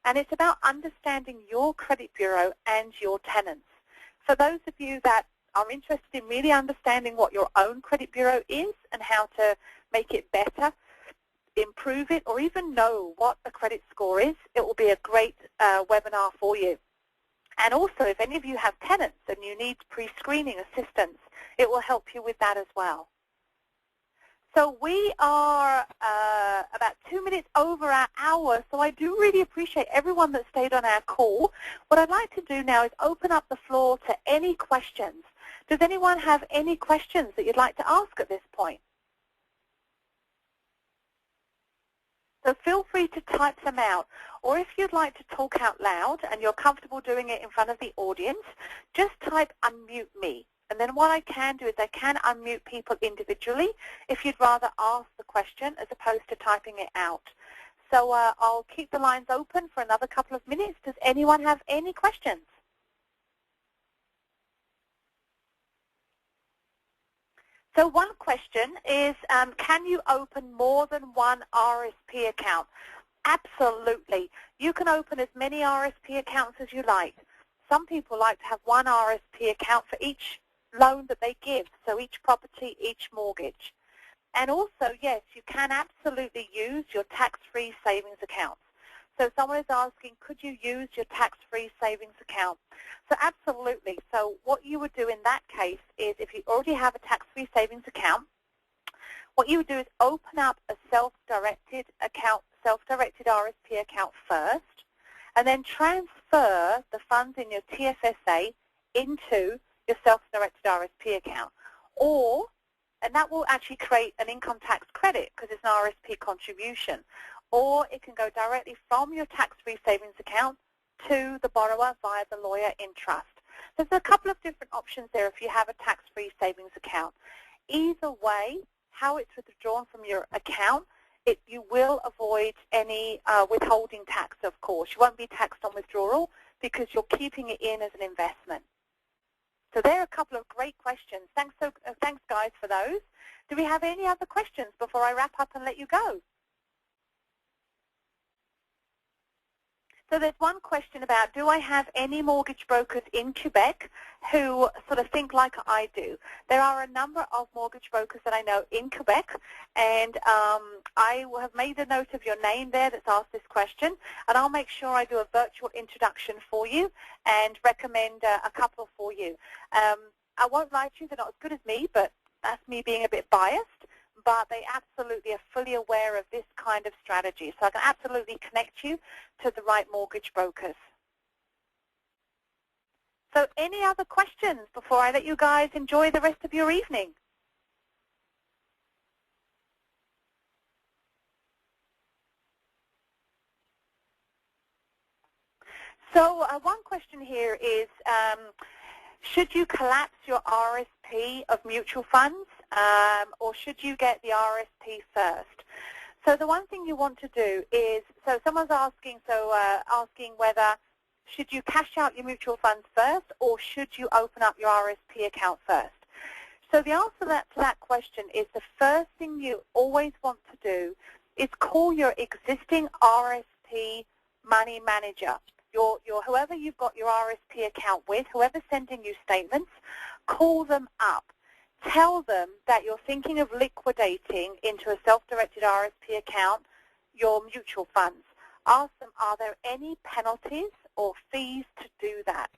and it's about understanding your credit bureau and your tenants. For those of you that are interested in really understanding what your own credit bureau is and how to make it better, improve it, or even know what a credit score is, it will be a great webinar for you. And also, if any of you have tenants and you need pre-screening assistance, it will help you with that as well. So we are about 2 minutes over our hour, so I do really appreciate everyone that stayed on our call. What I'd like to do now is open up the floor to any questions. Does anyone have any questions that you'd like to ask at this point? So feel free to type them out. Or if you'd like to talk out loud and you're comfortable doing it in front of the audience, just type unmute me. And then what I can do is I can unmute people individually if you'd rather ask the question as opposed to typing it out. So I'll keep the lines open for another couple of minutes. Does anyone have any questions? So one question is, can you open more than one RRSP account? Absolutely. You can open as many RRSP accounts as you like. Some people like to have one RRSP account for each loan that they give, so each property, each mortgage. And also, yes, you can absolutely use your tax-free savings accounts. So someone is asking, could you use your tax-free savings account? So absolutely. So what you would do in that case is, if you already have a tax-free savings account, what you would do is open up a self-directed account, self-directed RRSP account first, and then transfer the funds in your TFSA into your self-directed RRSP account. And that will actually create an income tax credit because it's an RRSP contribution. Or it can go directly from your tax-free savings account to the borrower via the lawyer in trust. There's a couple of different options there if you have a tax-free savings account. Either way, how it's withdrawn from your account, you will avoid any withholding tax, of course. You won't be taxed on withdrawal because you're keeping it in as an investment. So there are a couple of great questions. Thanks, guys, for those. Do we have any other questions before I wrap up and let you go? So there's one question about, do I have any mortgage brokers in Quebec who sort of think like I do? There are a number of mortgage brokers that I know in Quebec, and I have made a note of your name there that's asked this question, and I'll make sure I do a virtual introduction for you and recommend a couple for you. I won't lie to you, they're not as good as me, but that's me being a bit biased. But they absolutely are fully aware of this kind of strategy. So I can absolutely connect you to the right mortgage brokers. So any other questions before I let you guys enjoy the rest of your evening? So one question here is, should you collapse your RRSP of mutual funds, or should you get the RRSP first? So the one thing you want to do is, so someone's asking, asking whether should you cash out your mutual funds first, or should you open up your RRSP account first? So the answer to that question is, the first thing you always want to do is call your existing RRSP money manager. Whoever you've got your RRSP account with, whoever's sending you statements, call them up. Tell them that you're thinking of liquidating into a self-directed RRSP account your mutual funds. Ask them, are there any penalties or fees to do that?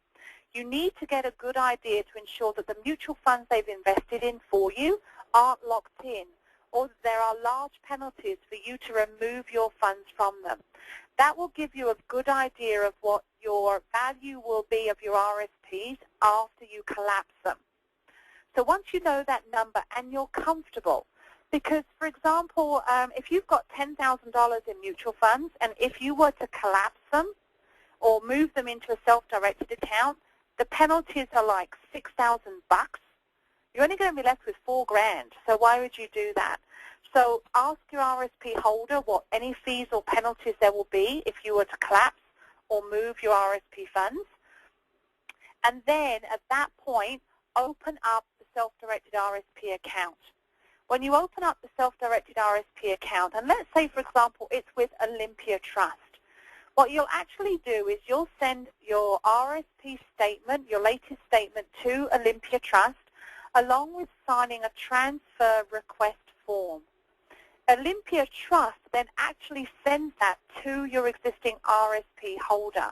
You need to get a good idea to ensure that the mutual funds they've invested in for you aren't locked in, or that there are large penalties for you to remove your funds from them. That will give you a good idea of what your value will be of your RRSPs after you collapse them. So once you know that number and you're comfortable, because, for example, if you've got $10,000 in mutual funds, and if you were to collapse them or move them into a self-directed account, the penalties are like $6,000. You're only going to be left with $4,000. So why would you do that? So ask your RRSP holder what any fees or penalties there will be if you were to collapse or move your RRSP funds. And then at that point, open up the self-directed RRSP account. When you open up the self-directed RRSP account, and let's say, for example, it's with Olympia Trust, what you'll actually do is you'll send your RRSP statement, your latest statement, to Olympia Trust, along with signing a transfer request form. Olympia Trust then actually sends that to your existing RRSP holder.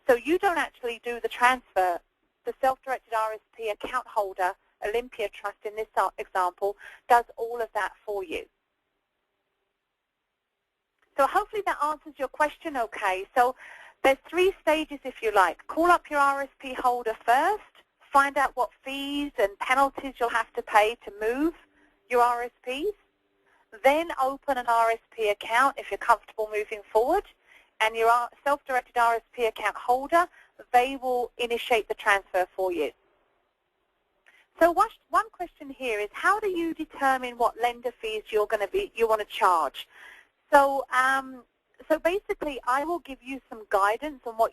So you don't actually do the transfer. The self-directed RRSP account holder, Olympia Trust in this example, does all of that for you. So hopefully that answers your question okay. So there's 3 stages if you like. Call up your RRSP holder first, find out what fees and penalties you'll have to pay to move your RRSPs. Then open an RRSP account if you're comfortable moving forward. And your self-directed RRSP account holder, they will initiate the transfer for you. So one question here is, how do you determine what lender fees you want to charge? So basically, I will give you some guidance on what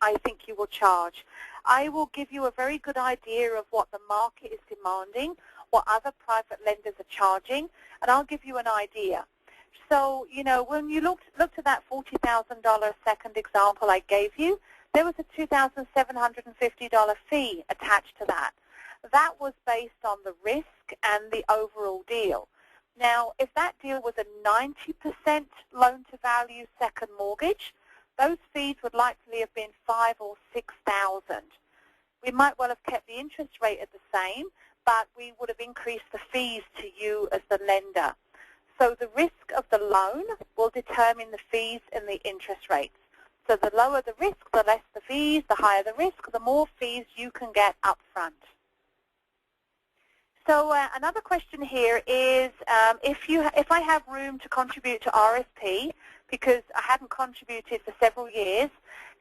I think you will charge. I will give you a very good idea of what the market is demanding, what other private lenders are charging, and I'll give you an idea. So, you know, when you looked at that $40,000 second example I gave you, there was a $2,750 fee attached to that. That was based on the risk and the overall deal. Now, if that deal was a 90% loan-to-value second mortgage, those fees would likely have been $5,000 or $6,000. We might well have kept the interest rate at the same, but we would have increased the fees to you as the lender. So the risk of the loan will determine the fees and the interest rates. So the lower the risk, the less the fees, the higher the risk, the more fees you can get up front. So another question here is, if I have room to contribute to RRSP, because I haven't contributed for several years,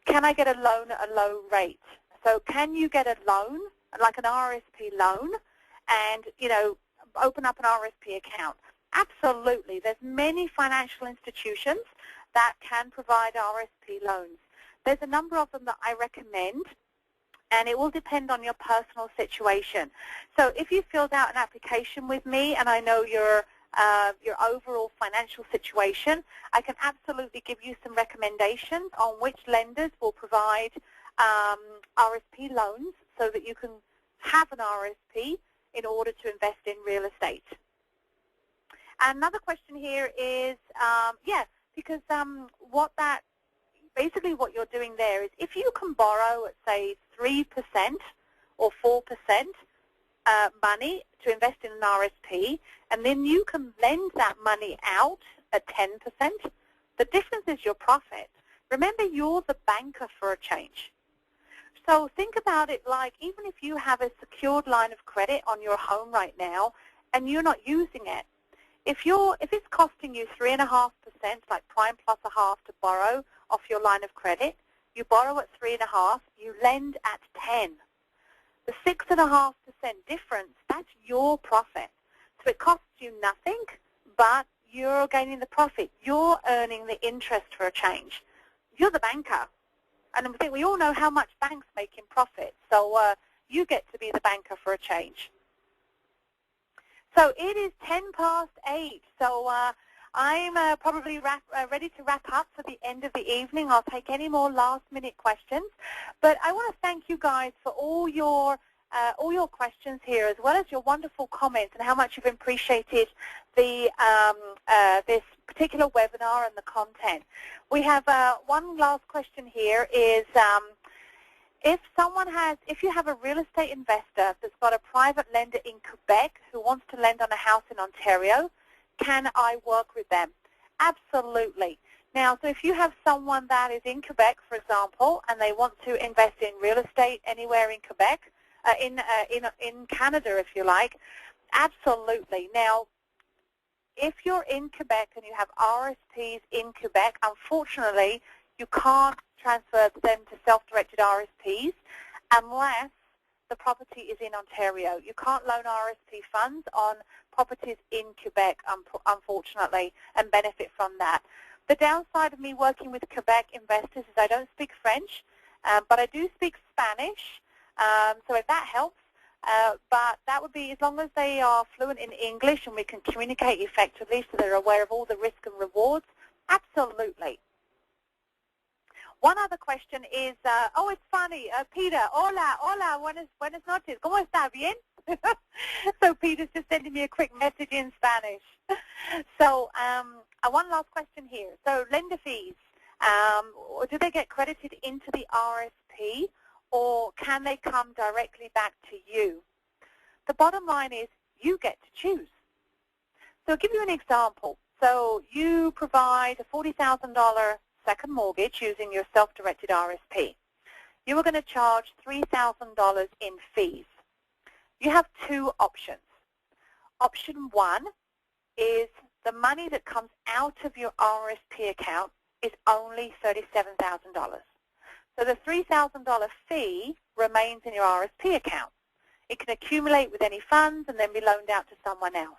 can I get a loan at a low rate? So can you get a loan, like an RRSP loan, and, you know, open up an RRSP account? Absolutely. There's many financial institutions that can provide RRSP loans. There's a number of them that I recommend, and it will depend on your personal situation. So if you filled out an application with me and I know your overall financial situation, I can absolutely give you some recommendations on which lenders will provide RRSP loans so that you can have an RRSP in order to invest in real estate. Another question here is, because basically what you're doing there is, if you can borrow at, say, 3% or 4% money to invest in an RRSP, and then you can lend that money out at 10%, the difference is your profit. Remember, you're the banker for a change. So think about it like, even if you have a secured line of credit on your home right now and you're not using it, if it's costing you 3.5%, like prime plus a half to borrow off your line of credit, you borrow at 3.5%, you lend at 10%. The 6.5% difference, that's your profit. So it costs you nothing, but you're gaining the profit. You're earning the interest for a change. You're the banker. And I think we all know how much banks make in profit. So you get to be the banker for a change. So it is 8:10. So I'm probably ready to wrap up for the end of the evening. I'll take any more last-minute questions. But I want to thank you guys for all your all your questions here, as well as your wonderful comments and how much you've appreciated the this particular webinar and the content. We have one last question here is if you have a real estate investor that's got a private lender in Quebec who wants to lend on a house in Ontario, can I work with them? Absolutely. Now, so if you have someone that is in Quebec, for example, and they want to invest in real estate anywhere in Quebec, in Canada, if you like, absolutely. Now, if you're in Quebec and you have RSPs in Quebec, unfortunately, you can't transfer them to self-directed RSPs unless the property is in Ontario. You can't loan RSP funds on properties in Quebec, unfortunately, and benefit from that. The downside of me working with Quebec investors is I don't speak French, but I do speak Spanish, so if that helps. But that would be as long as they are fluent in English and we can communicate effectively so they're aware of all the risk and rewards, absolutely. One other question is, oh, it's funny, Peter, hola, buenas noches, ¿cómo está? ¿Bien? So Peter's just sending me a quick message in Spanish. So one last question here. So lender fees, do they get credited into the RSP or can they come directly back to you? The bottom line is you get to choose. So I'll give you an example. So you provide a $40,000 second mortgage using your self-directed RSP. You are going to charge $3,000 in fees. You have two options. Option one is the money that comes out of your RSP account is only $37,000. So the $3,000 fee remains in your RSP account. It can accumulate with any funds and then be loaned out to someone else.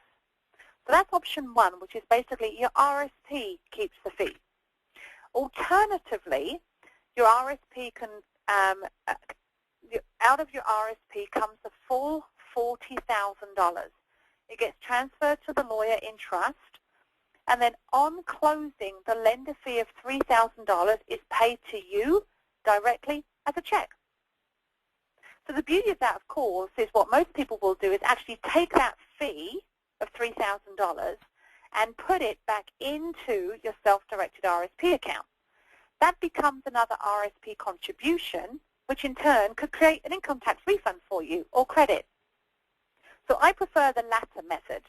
So that's option one, which is basically your RSP keeps the fee. Alternatively, your RSP can, out of your RSP comes the full $40,000. It gets transferred to the lawyer in trust, and then on closing, the lender fee of $3,000 is paid to you directly as a check. So the beauty of that, of course, is what most people will do is actually take that fee of $3,000 and put it back into your self-directed RSP account. That becomes another RSP contribution, which in turn could create an income tax refund for you or credit. So I prefer the latter method.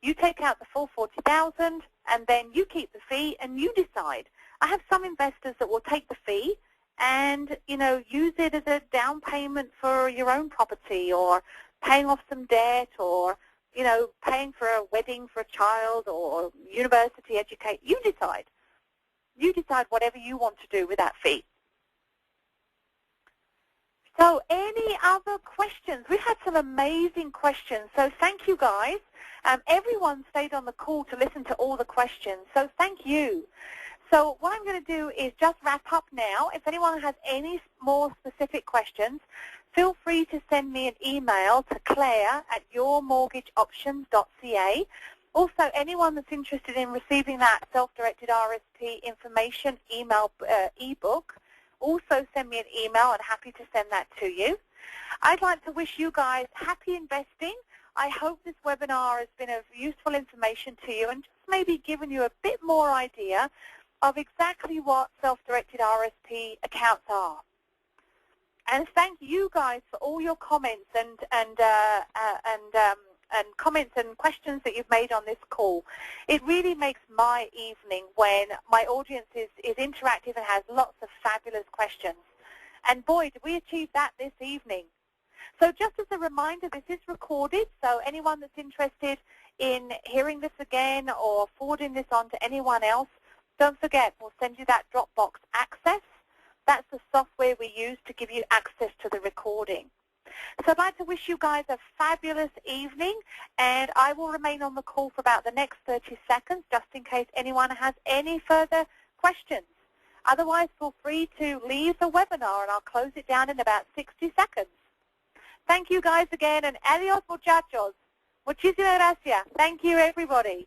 You take out the full $40,000 and then you keep the fee and you decide. I have some investors that will take the fee and, you know, use it as a down payment for your own property or paying off some debt or, you know, paying for a wedding for a child or university education. You decide. You decide whatever you want to do with that fee. So any other questions? We've had some amazing questions, so thank you guys. Everyone stayed on the call to listen to all the questions, so thank you. So what I'm going to do is just wrap up now. If anyone has any more specific questions, feel free to send me an email to claire@yourmortgageoptions.ca. Also, anyone that's interested in receiving that self-directed RSP information email ebook, also send me an email. I'm happy to send that to you. I'd like to wish you guys happy investing. I hope this webinar has been of useful information to you and just maybe given you a bit more idea of exactly what self-directed RSP accounts are. And thank you guys for all your comments and comments and questions that you've made on this call. It really makes my evening when my audience is interactive and has lots of fabulous questions. And boy, did we achieve that this evening. So just as a reminder, this is recorded, so anyone that's interested in hearing this again or forwarding this on to anyone else, don't forget, we'll send you that Dropbox access. That's the software we use to give you access to the recording. So I'd like to wish you guys a fabulous evening, and I will remain on the call for about the next 30 seconds just in case anyone has any further questions. Otherwise, feel free to leave the webinar, and I'll close it down in about 60 seconds. Thank you guys again, and adios muchachos. Muchísimas gracias. Thank you, everybody.